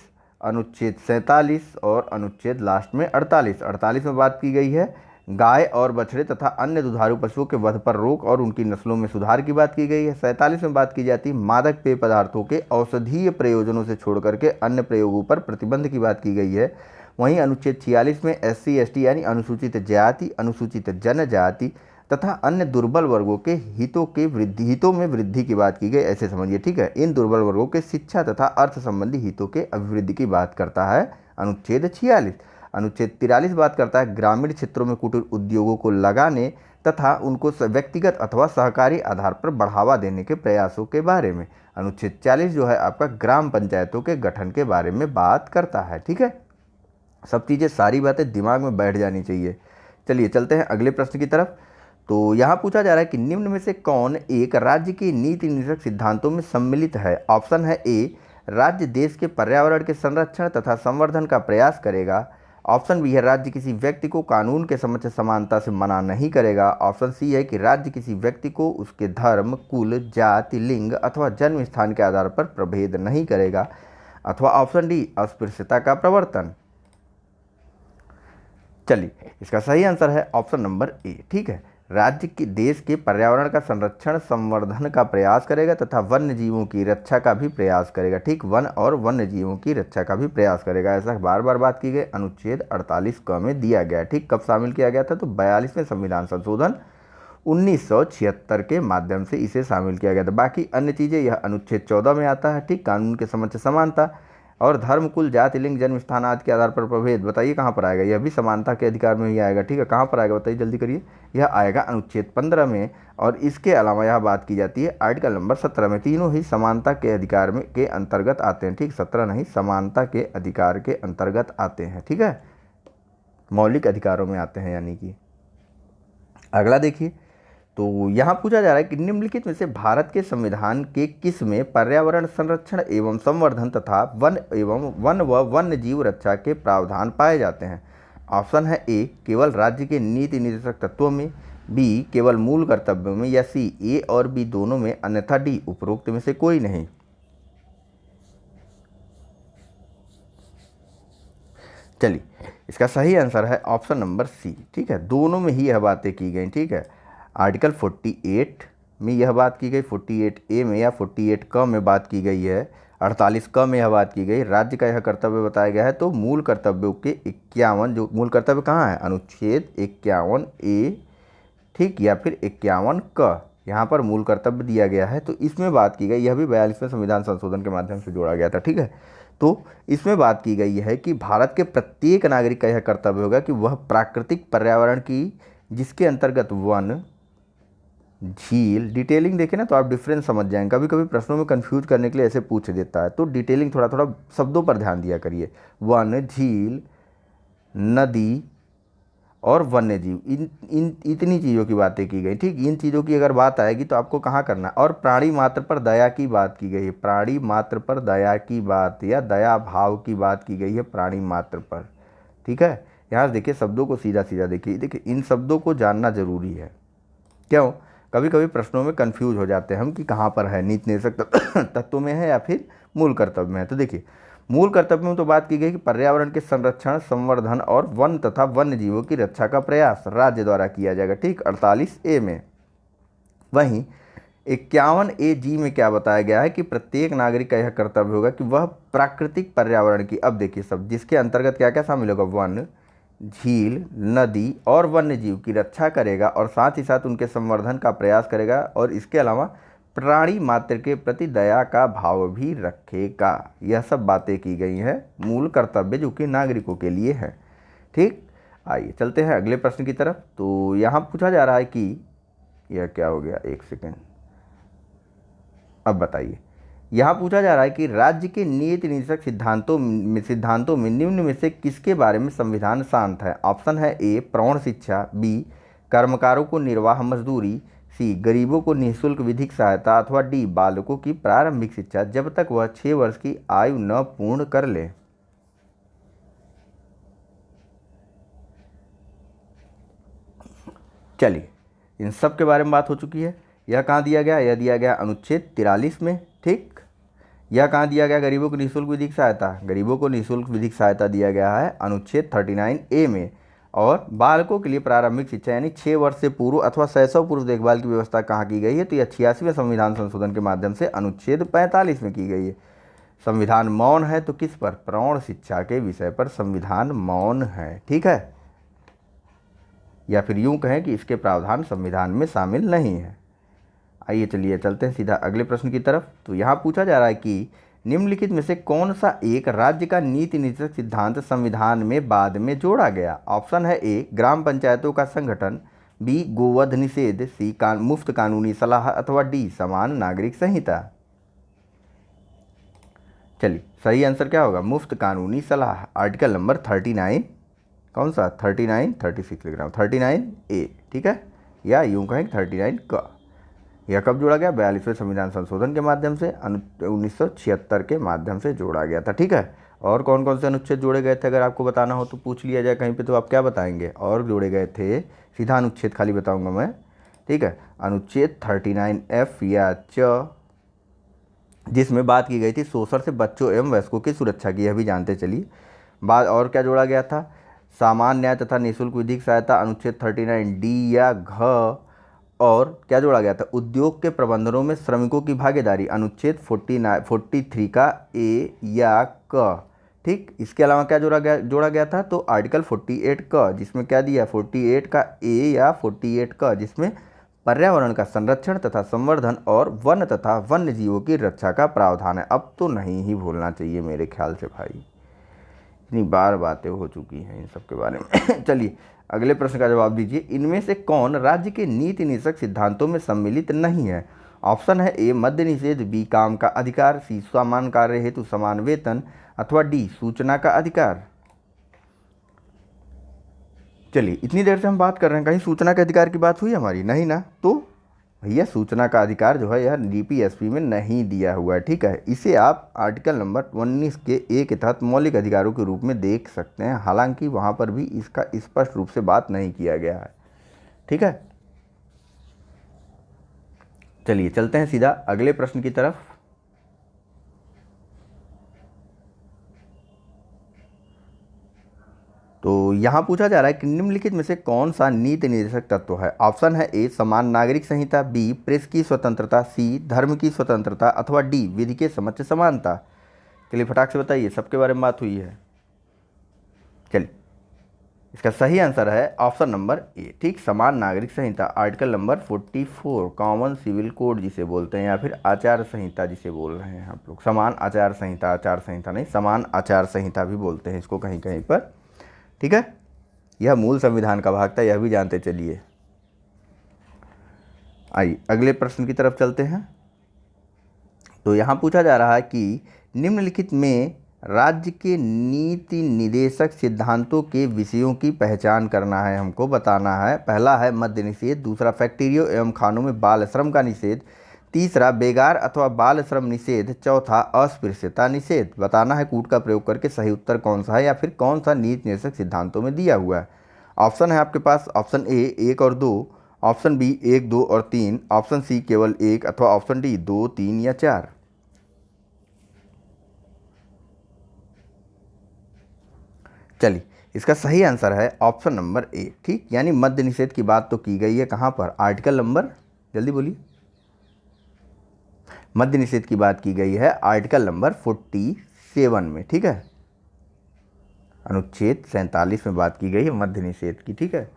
अनुच्छेद 47 और अनुच्छेद लास्ट में 48। 48 में बात की गई है गाय और बछड़े तथा अन्य दुधारू पशुओं के वध पर रोक और उनकी नस्लों में सुधार की बात की गई है। 47 में बात की जाती है मादक पेय पदार्थों के औषधीय प्रयोजनों से छोड़ करके अन्य प्रयोगों पर प्रतिबंध की बात की गई है। वहीं अनुच्छेद 46 में SC ST यानी अनुसूचित जाति, अनुसूचित जनजाति तथा अन्य दुर्बल वर्गों के हितों में वृद्धि की बात की गई, ऐसे समझिए। ठीक है, इन दुर्बल वर्गों के शिक्षा तथा अर्थ संबंधी हितों के अभिवृद्धि की बात करता है अनुच्छेद 46। अनुच्छेद 43 बात करता है ग्रामीण क्षेत्रों में कुटीर उद्योगों को लगाने तथा उनको व्यक्तिगत अथवा सहकारी आधार पर बढ़ावा देने के प्रयासों के बारे में। अनुच्छेद 40 जो है आपका ग्राम पंचायतों के गठन के बारे में बात करता है। ठीक है, सब चीज़ें, सारी बातें दिमाग में बैठ जानी चाहिए। चलिए चलते हैं अगले प्रश्न की तरफ। तो यहाँ पूछा जा रहा है कि निम्न में से कौन एक राज्य के नीति निर्देशक सिद्धांतों में सम्मिलित है। ऑप्शन है ए, राज्य देश के पर्यावरण के संरक्षण तथा संवर्धन का प्रयास करेगा। ऑप्शन बी है राज्य किसी व्यक्ति को कानून के समक्ष समानता से मना नहीं करेगा। ऑप्शन सी है कि राज्य किसी व्यक्ति को उसके धर्म, कुल, जाति, लिंग अथवा जन्म स्थान के आधार पर प्रभेद नहीं करेगा। अथवा ऑप्शन डी, अस्पृश्यता का प्रवर्तन। चलिए, इसका सही आंसर है ऑप्शन नंबर ए। ठीक है, राज्य के देश के पर्यावरण का संरक्षण संवर्धन का प्रयास करेगा तथा वन्य जीवों की रक्षा का भी प्रयास करेगा। ठीक, वन और वन्य जीवों की रक्षा का भी प्रयास करेगा, ऐसा बार बार बात की गई, अनुच्छेद 48 क में दिया गया। ठीक, कब शामिल किया गया था, तो 42वें संविधान संशोधन 1976 के माध्यम से इसे शामिल किया गया था। बाकी अन्य चीज़ें यह अनुच्छेद 14 में आता है। ठीक, कानून के समक्ष समानता और धर्म, कुल, जाति, लिंग, जन्म स्थान आदि के आधार पर प्रभेद, बताइए कहाँ पर आएगा, यह भी समानता के अधिकार में ही आएगा। ठीक है, कहाँ पर आएगा बताइए जल्दी करिए, यह आएगा अनुच्छेद 15 में। और इसके अलावा यह बात की जाती है आर्टिकल नंबर 17 में। तीनों ही समानता के अधिकार में के अंतर्गत आते हैं। ठीक, 17 नहीं, समानता के अधिकार के अंतर्गत आते हैं। ठीक है, मौलिक अधिकारों में आते हैं यानी कि। अगला देखिए, तो यहाँ पूछा जा रहा है कि निम्नलिखित में से भारत के संविधान के किस में पर्यावरण संरक्षण एवं संवर्धन तथा वन व वन्य जीव रक्षा के प्रावधान पाए जाते हैं। ऑप्शन है ए, केवल राज्य के नीति निर्देशक तत्वों में, बी, केवल मूल कर्तव्यों में, या सी, ए और बी दोनों में, अन्यथा डी, उपरोक्त में से कोई नहीं। चलिए, इसका सही आंसर है ऑप्शन नंबर सी। ठीक है, दोनों में ही यह बातें की गई। ठीक है, आर्टिकल 48 में यह बात की गई, 48A में या 48 क में बात की गई है, 48 क में यह बात की गई। राज्य का यह कर्तव्य बताया गया है, तो मूल कर्तव्यों के 51, जो मूल कर्तव्य कहाँ है, अनुच्छेद 51A, ठीक, या फिर 51 क, यहाँ पर मूल कर्तव्य दिया गया है। तो इसमें बात की गई, यह भी 42वें संविधान संशोधन के माध्यम से जोड़ा गया था। ठीक है, तो इसमें बात की गई है कि भारत के प्रत्येक नागरिक का यह कर्तव्य होगा कि वह प्राकृतिक पर्यावरण की, जिसके अंतर्गत वन, झील, डिटेलिंग देखें ना तो आप डिफरेंस समझ जाएंगे। कभी कभी प्रश्नों में कंफ्यूज करने के लिए ऐसे पूछ देता है, तो डिटेलिंग थोड़ा थोड़ा शब्दों पर ध्यान दिया करिए। वन, झील, नदी और वन्य जीव, इतनी चीज़ों की बातें की गई। ठीक, इन चीज़ों की अगर बात आएगी तो आपको कहाँ करना है, और प्राणी मात्र पर दया की बात की गई है। प्राणी मात्र पर दया की बात या दया भाव की बात की गई है प्राणी मात्र पर। ठीक है, यहाँ से देखिए शब्दों को सीधा सीधा देखिए, इन शब्दों को जानना जरूरी है। क्यों, कभी कभी प्रश्नों में कंफ्यूज हो जाते हैं हम कि कहाँ पर है, नीति निर्देशक तत्वों में है या फिर मूल कर्तव्य में है। तो देखिए, मूल कर्तव्य में तो बात की गई कि पर्यावरण के संरक्षण, संवर्धन और वन तथा वन्य जीवों की रक्षा का प्रयास राज्य द्वारा किया जाएगा। ठीक, 48A में। वहीं 51AG में क्या बताया गया है कि प्रत्येक नागरिक का यह कर्तव्य होगा कि वह प्राकृतिक पर्यावरण की, अब देखिए सब, जिसके अंतर्गत क्या क्या शामिल होगा, वन, झील, नदी और वन्य जीव की रक्षा करेगा और साथ ही साथ उनके संवर्धन का प्रयास करेगा। और इसके अलावा प्राणी मात्र के प्रति दया का भाव भी रखेगा। यह सब बातें की गई हैं मूल कर्तव्य जो कि नागरिकों के लिए है। ठीक, आइए चलते हैं अगले प्रश्न की तरफ। तो यहाँ पूछा जा रहा है कि यह क्या हो गया, एक सेकेंड, अब बताइए। यहाँ पूछा जा रहा है कि राज्य के नीति निदेशक सिद्धांतों में निम्न में से किसके बारे में संविधान शांत है। ऑप्शन है ए प्रौढ़ शिक्षा, बी कर्मकारों को निर्वाह मजदूरी, सी गरीबों को निःशुल्क विधिक सहायता, अथवा डी बालकों की प्रारंभिक शिक्षा जब तक वह 6 वर्ष की आयु न पूर्ण कर ले। चलिए, इन सब के बारे में बात हो चुकी है। यह कहाँ दिया गया, यह दिया गया अनुच्छेद 43 में। ठीक, यह कहाँ दिया गया, गरीबों को निःशुल्क विधिक सहायता, गरीबों को निःशुल्क विधिक सहायता दिया गया है अनुच्छेद 39A में। और बालकों के लिए प्रारंभिक शिक्षा यानी 6 वर्ष से पूर्व अथवा शैशव पूर्व देखभाल की व्यवस्था कहाँ की गई है, तो यह 86वें संविधान संशोधन के माध्यम से अनुच्छेद 45 में की गई है। संविधान मौन है तो किस पर, प्रौढ़ शिक्षा के विषय पर संविधान मौन है। ठीक है, या फिर यूं कहें कि इसके प्रावधान संविधान में शामिल नहीं है। आइए चलिए चलते हैं सीधा अगले प्रश्न की तरफ। तो यहाँ पूछा जा रहा है कि निम्नलिखित में से कौन सा एक राज्य का नीति निदेशक सिद्धांत संविधान में बाद में जोड़ा गया। ऑप्शन है ए ग्राम पंचायतों का संगठन, बी गोवध निषेध, सी मुफ्त कानूनी सलाह, अथवा डी समान नागरिक संहिता। चलिए, सही आंसर क्या होगा, मुफ्त कानूनी सलाह। आर्टिकल नंबर 39, कौन सा 39, 36 लिख रहा हूँ, 39A। ठीक है, या यूं कहें 39 का। यह कब जोड़ा गया, 42वें संविधान संशोधन के माध्यम से 1976 के माध्यम से जोड़ा गया था। ठीक है, और कौन कौन से अनुच्छेद जोड़े गए थे अगर आपको बताना हो तो पूछ लिया जाए कहीं पे, तो आप क्या बताएंगे। और जोड़े गए थे, सीधा अनुच्छेद खाली बताऊंगा मैं। ठीक है, अनुच्छेद 39F या च, जिसमें बात की गई थी शोषण से बच्चों एवं वयस्कों की सुरक्षा की, यह भी जानते चलिए। बात और क्या जोड़ा गया था, सामान्य न्याय तथा निःशुल्क विधिक सहायता अनुच्छेद 39D या घ। और क्या जोड़ा गया था, उद्योग के प्रबंधनों में श्रमिकों की भागीदारी अनुच्छेद 43 का ए या क। ठीक, इसके अलावा क्या जोड़ा गया था, तो आर्टिकल 48 का, जिसमें क्या दिया 48 का ए या 48 का, जिसमें पर्यावरण का संरक्षण तथा संवर्धन और वन तथा वन्य जीवों की रक्षा का प्रावधान है। अब तो नहीं ही भूलना चाहिए मेरे ख्याल से भाई, इतनी बार बातें हो चुकी हैं इन सब के बारे में। चलिए अगले प्रश्न का जवाब दीजिए। इनमें से कौन राज्य के नीति निदेशक सिद्धांतों में सम्मिलित नहीं है। ऑप्शन है ए मद्य निषेध, बी काम का अधिकार, सी समान कार्य हेतु समान वेतन, अथवा डी सूचना का अधिकार। चलिए, इतनी देर से हम बात कर रहे हैं, कहीं सूचना के अधिकार की बात हुई हमारी, नहीं ना। तो भैया सूचना का अधिकार जो है यह DPSP में नहीं दिया हुआ है। ठीक है, इसे आप आर्टिकल नंबर 19 के ए के तहत मौलिक अधिकारों के रूप में देख सकते हैं, हालांकि वहाँ पर भी इसका स्पष्ट रूप से बात नहीं किया गया है। ठीक है, चलिए चलते हैं सीधा अगले प्रश्न की तरफ। तो यहाँ पूछा जा रहा है कि निम्नलिखित में से कौन सा नीति निर्देशक तत्व है। ऑप्शन है ए समान नागरिक संहिता, बी प्रेस की स्वतंत्रता, सी धर्म की स्वतंत्रता, अथवा डी विधि के समक्ष समानता। चलिए फटाक से बताइए, सबके बारे में बात हुई है। चलिए, इसका सही आंसर है ऑप्शन नंबर ए। ठीक, समान नागरिक संहिता article number 44 common civil code जिसे बोलते हैं, या फिर आचार संहिता जिसे बोल रहे हैं आप लोग। समान आचार संहिता, आचार संहिता नहीं, समान आचार संहिता भी बोलते हैं इसको कहीं कहीं पर। ठीक है, यह मूल संविधान का भाग था, यह भी जानते चलिए। आइए अगले प्रश्न की तरफ चलते हैं। तो यहाँ पूछा जा रहा है कि निम्नलिखित में राज्य के नीति निदेशक सिद्धांतों के विषयों की पहचान करना है, हमको बताना है। पहला है मद्य निषेध, दूसरा फैक्ट्रियों एवं खानों में बाल श्रम का निषेध, तीसरा बेगार अथवा बाल श्रम निषेध, चौथा अस्पृश्यता निषेध। बताना है कूट का प्रयोग करके सही उत्तर कौन सा है, या फिर कौन सा नीति निदेशक सिद्धांतों में दिया हुआ है। ऑप्शन है आपके पास, ऑप्शन ए 1 और 2, ऑप्शन बी 1, 2 और 3, ऑप्शन सी केवल 1, अथवा ऑप्शन डी 2, 3 या 4। चलिए, इसका सही आंसर है ऑप्शन नंबर ए। ठीक, यानी मद्य निषेध की बात तो की गई है कहाँ पर, आर्टिकल नंबर, जल्दी बोलिए, मद्य निषेध की बात की गई है आर्टिकल नंबर 47 में। ठीक है, अनुच्छेद 47 में बात की गई है मद्य निषेध की। ठीक है,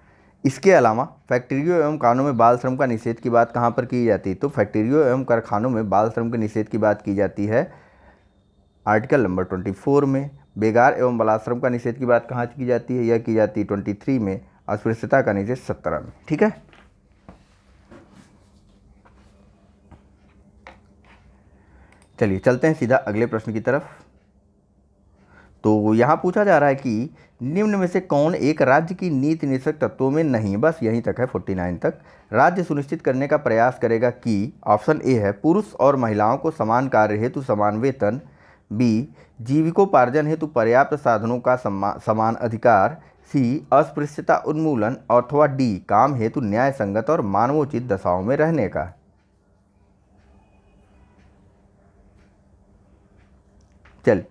इसके अलावा फैक्ट्रियों एवं कारखानों में बाल श्रम का निषेध की बात कहाँ पर की जाती है? तो फैक्ट्रियों एवं कारखानों में बाल श्रम के निषेध की बात की जाती है आर्टिकल नंबर 24 में। बेगार एवं बालाश्रम का निषेध की बात कहाँ की जाती है? यह की जाती है 23 में। अस्पृश्यता का निषेध 17 में। ठीक है, चलिए चलते हैं सीधा अगले प्रश्न की तरफ। तो यहाँ पूछा जा रहा है कि निम्न में से कौन एक राज्य की नीति निषेध तत्वों में नहीं, बस यहीं तक है 49 तक, राज्य सुनिश्चित करने का प्रयास करेगा कि ऑप्शन ए है पुरुष और महिलाओं को समान कार्य हेतु समान वेतन, बी जीविकोपार्जन हेतु पर्याप्त साधनों का समान अधिकार, सी अस्पृश्यता उन्मूलन, अथवा डी काम हेतु न्याय संगत और मानवोचित दशाओं में रहने का। चल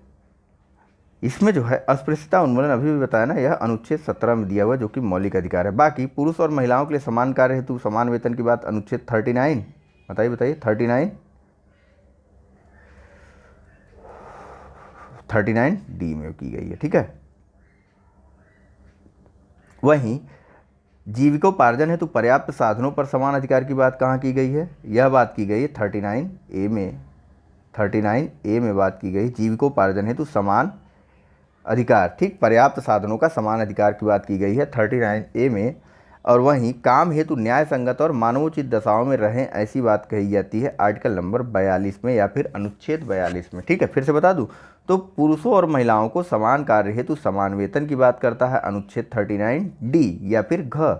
इसमें जो है अस्पृश्यता उन्मूलन अभी भी बताया ना, यह अनुच्छेद 17 में दिया हुआ जो कि मौलिक अधिकार है। बाकी पुरुष और महिलाओं के लिए समान कार्य हेतु समान वेतन की बात अनुच्छेद 39, बताइए 39 डी में की गई है। ठीक है, वहीं जीविकोपार्जन हेतु पर्याप्त साधनों पर समान अधिकार की बात कहाँ की गई है? यह बात की गई है 39 ए में। 39 ए में बात की गई जीविकोपार्जन हेतु समान अधिकार, ठीक, पर्याप्त साधनों का समान अधिकार की बात की गई है 39 ए में। और वहीं काम हेतु न्याय संगत और मानवोचित दशाओं में रहें, ऐसी बात कही जाती है आर्टिकल नंबर 42 में या फिर अनुच्छेद 42 में। ठीक है, फिर से बता दूं तो पुरुषों और महिलाओं को समान कार्य हेतु समान वेतन की बात करता है अनुच्छेद 39 डी या फिर घ।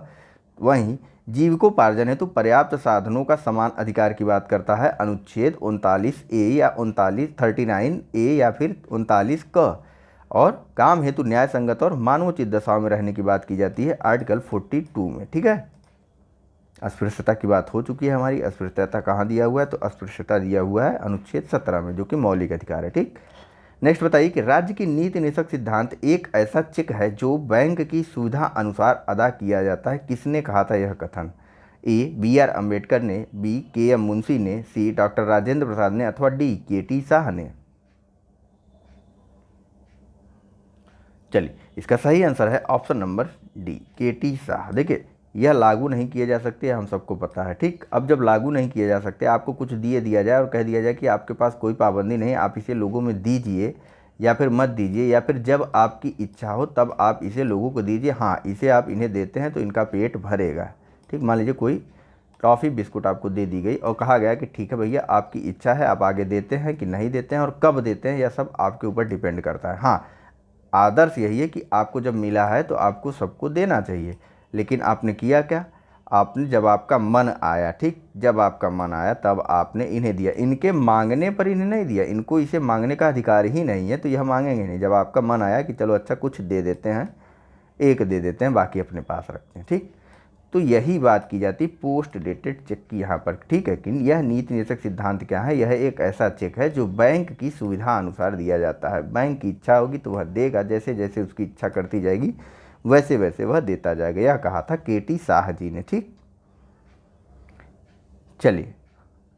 वहीं जीविकोपार्जन हेतु पर्याप्त साधनों का समान अधिकार की बात करता है अनुच्छेद 39 ए या 39 ए या फिर 39 क। और काम हेतु न्याय संगत और मानवोचित दशाओं में रहने की बात की जाती है आर्टिकल 42 में। ठीक है, अस्पृश्यता की बात हो चुकी है हमारी। अस्पृश्यता कहाँ दिया हुआ है? तो अस्पृश्यता दिया हुआ है अनुच्छेद 17 में जो कि मौलिक अधिकार है। ठीक, नेक्स्ट बताइए कि राज्य की नीति निषेध सिद्धांत एक ऐसा चेक है जो बैंक की सुविधा अनुसार अदा किया जाता है। किसने कहा था यह कथन? ए बी आर अम्बेडकर ने, बी के एम मुंशी ने, सी डॉक्टर राजेंद्र प्रसाद ने, अथवा डी के टी शाह ने। चलिए इसका सही आंसर है ऑप्शन नंबर डी के टी शाह। देखिए यह लागू नहीं किए जा सकते, हम सबको पता है। ठीक, अब जब लागू नहीं किए जा सकते, आपको कुछ दिया जाए और कह दिया जाए कि आपके पास कोई पाबंदी नहीं, आप इसे लोगों में दीजिए या फिर मत दीजिए, या फिर जब आपकी इच्छा हो तब आप इसे लोगों को दीजिए, हाँ इसे आप इन्हें देते हैं तो इनका पेट भरेगा। ठीक, मान लीजिए कोई टॉफ़ी बिस्कुट आपको दे दी गई और कहा गया कि ठीक है भैया आपकी इच्छा है, आप आगे देते हैं कि नहीं देते हैं और कब देते हैं, यह सब आपके ऊपर डिपेंड करता है। हाँ, आदर्श यही है कि आपको जब मिला है तो आपको सबको देना चाहिए, लेकिन आपने किया क्या? आपने जब आपका मन आया, ठीक, जब आपका मन आया तब आपने इन्हें दिया, इनके मांगने पर इन्हें नहीं दिया, इनको इसे मांगने का अधिकार ही नहीं है तो यह मांगेंगे नहीं। जब आपका मन आया कि चलो अच्छा कुछ दे देते हैं, एक दे देते हैं, बाकी अपने पास रखते हैं। ठीक, तो यही बात की जाती पोस्ट डेटेड चेक की यहाँ पर। ठीक है, कि यह नीति निषेध सिद्धांत क्या है? यह एक ऐसा चेक है जो बैंक की सुविधा अनुसार दिया जाता है। बैंक की इच्छा होगी तो वह देगा, जैसे जैसे उसकी इच्छा करती जाएगी वैसे वैसे वह देता जाएगा। यह कहा था के टी शाह जी ने। ठीक, चलिए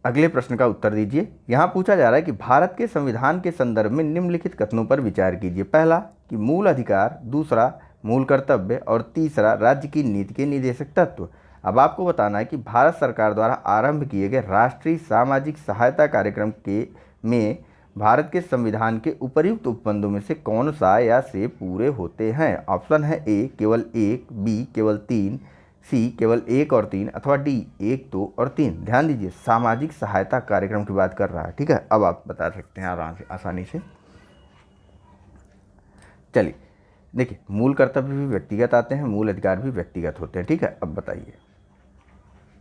अगले प्रश्न का उत्तर दीजिए। यहाँ पूछा जा रहा है कि भारत के संविधान के संदर्भ में निम्नलिखित कथनों पर विचार कीजिए। पहला कि मूल अधिकार, दूसरा मूल कर्तव्य, और तीसरा राज्य की नीति के निर्देशक तत्व। अब आपको बताना है कि भारत सरकार द्वारा आरंभ किए गए राष्ट्रीय सामाजिक सहायता कार्यक्रम के में भारत के संविधान के उपर्युक्त उपबंधों में से कौन सा या से पूरे होते हैं? ऑप्शन है ए केवल 1, बी केवल 3, सी केवल 1 और 3, अथवा डी 1, 2 और 3। ध्यान दीजिए सामाजिक सहायता कार्यक्रम की बात कर रहा है। ठीक है, अब आप बता सकते हैं आराम से, आसानी से। चलिए देखिए, मूल कर्तव्य भी व्यक्तिगत आते हैं, मूल अधिकार भी व्यक्तिगत होते हैं। ठीक है, अब बताइए,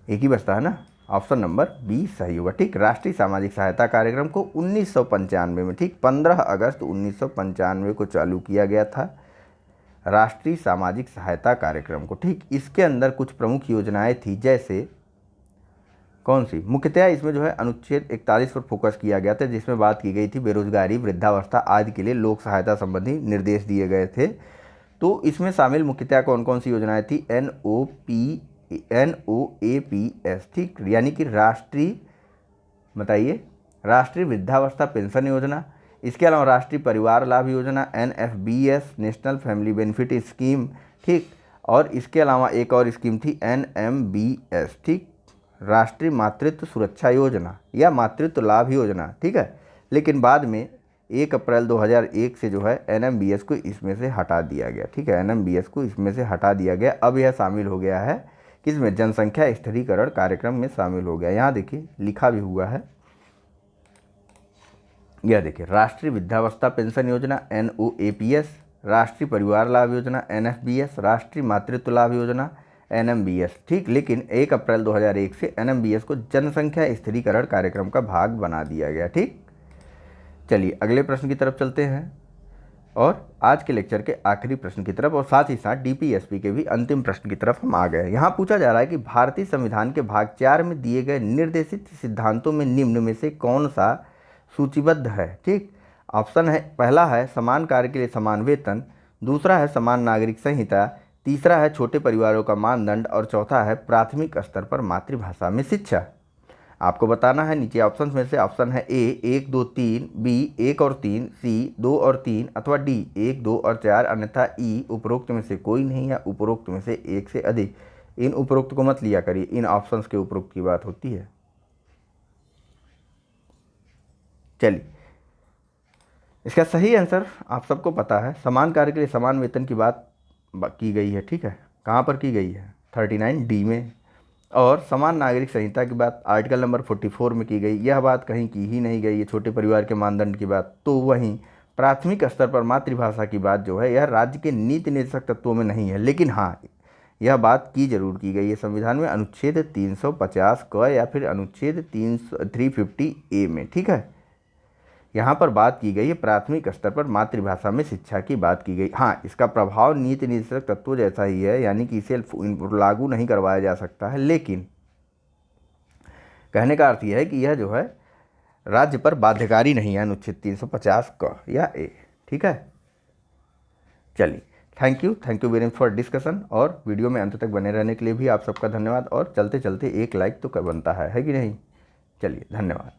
एक ही बचता है ना, ऑप्शन नंबर बी सही होगा। ठीक, राष्ट्रीय सामाजिक सहायता कार्यक्रम को 1995 में, ठीक 15 अगस्त 1995 को चालू किया गया था राष्ट्रीय सामाजिक सहायता कार्यक्रम को। ठीक, इसके अंदर कुछ प्रमुख योजनाएं थी, जैसे कौन सी? मुख्यतः इसमें जो है अनुच्छेद 41 पर फोकस किया गया था, जिसमें बात की गई थी बेरोजगारी, वृद्धावस्था आदि के लिए लोक सहायता संबंधी निर्देश दिए गए थे। तो इसमें शामिल मुख्यतः कौन कौन सी योजनाएं थी? NOAPS, ठीक, यानी कि राष्ट्रीय, बताइए, राष्ट्रीय वृद्धावस्था पेंशन योजना। इसके अलावा राष्ट्रीय परिवार लाभ योजना, NFBS, national family benefit scheme. ठीक, और इसके अलावा एक और स्कीम थी NMBS, ठीक, राष्ट्रीय मातृत्व सुरक्षा योजना या मातृत्व लाभ योजना, ठीक है। लेकिन बाद में 1 अप्रैल 2001 से जो है NMBS को इसमें से हटा दिया गया, ठीक है, NMBS को इसमें से हटा दिया गया। अब यह शामिल हो गया है किसमें, जनसंख्या स्थिरीकरण कार्यक्रम में शामिल हो गया। यहाँ देखिए लिखा भी हुआ है, यह देखिए राष्ट्रीय वृद्धावस्था पेंशन योजना NOAPS, राष्ट्रीय परिवार लाभ योजना NFBS, राष्ट्रीय मातृत्व लाभ योजना NMBS, ठीक। लेकिन 1 अप्रैल 2001 से NMBS को जनसंख्या स्थिरीकरण कार्यक्रम का भाग बना दिया गया, ठीक। चलिए अगले प्रश्न की तरफ चलते हैं और आज के लेक्चर के आखिरी प्रश्न की तरफ और साथ ही साथ DPSP के भी अंतिम प्रश्न की तरफ हम आ गए। यहाँ पूछा जा रहा है कि भारतीय संविधान के भाग 4 में दिए गए निर्देशित सिद्धांतों में निम्न में से कौन सा सूचीबद्ध है, ठीक। ऑप्शन है, पहला है समान कार्य के लिए समान वेतन, दूसरा है समान नागरिक संहिता, तीसरा है छोटे परिवारों का मानदंड और चौथा है प्राथमिक स्तर पर मातृभाषा में शिक्षा। आपको बताना है नीचे ऑप्शन में से ऑप्शन है A 1, 2, 3, B 1 और 3, C 2 और 3 अथवा D 1, 2 और 4 अन्यथा E उपरोक्त में से कोई नहीं या उपरोक्त में से एक से अधिक। इन उपरोक्त को मत लिया करिए, इन ऑप्शंस के उपरोक्त की बात होती है। चलिए इसका सही आंसर आप सबको पता है, समान कार्य के लिए समान वेतन की बात की गई है, ठीक है। कहाँ पर की गई है, 39D में। और समान नागरिक संहिता की बात आर्टिकल नंबर 44 में की गई, यह बात कहीं की ही नहीं गई है छोटे परिवार के मानदंड की बात। तो वहीं प्राथमिक स्तर पर मातृभाषा की बात जो है यह राज्य के नीति निर्देशक तत्वों में नहीं है, लेकिन हाँ यह बात की जरूर की गई है संविधान में अनुच्छेद 350 क या फिर अनुच्छेद 350A में, ठीक है। यहाँ पर बात की गई है प्राथमिक स्तर पर मातृभाषा में शिक्षा की बात की गई। हाँ, इसका प्रभाव नीति निर्देशक तत्वों जैसा ही है, यानी कि इसे लागू नहीं करवाया जा सकता है, लेकिन कहने का अर्थ यह है कि यह जो है राज्य पर बाध्यकारी नहीं है अनुच्छेद 350 क या ए, ठीक है। चलिए thank you very much for discussion, और वीडियो में अंत तक बने रहने के लिए भी आप सबका धन्यवाद। और चलते चलते एक लाइक तो बनता है कि नहीं। चलिए धन्यवाद।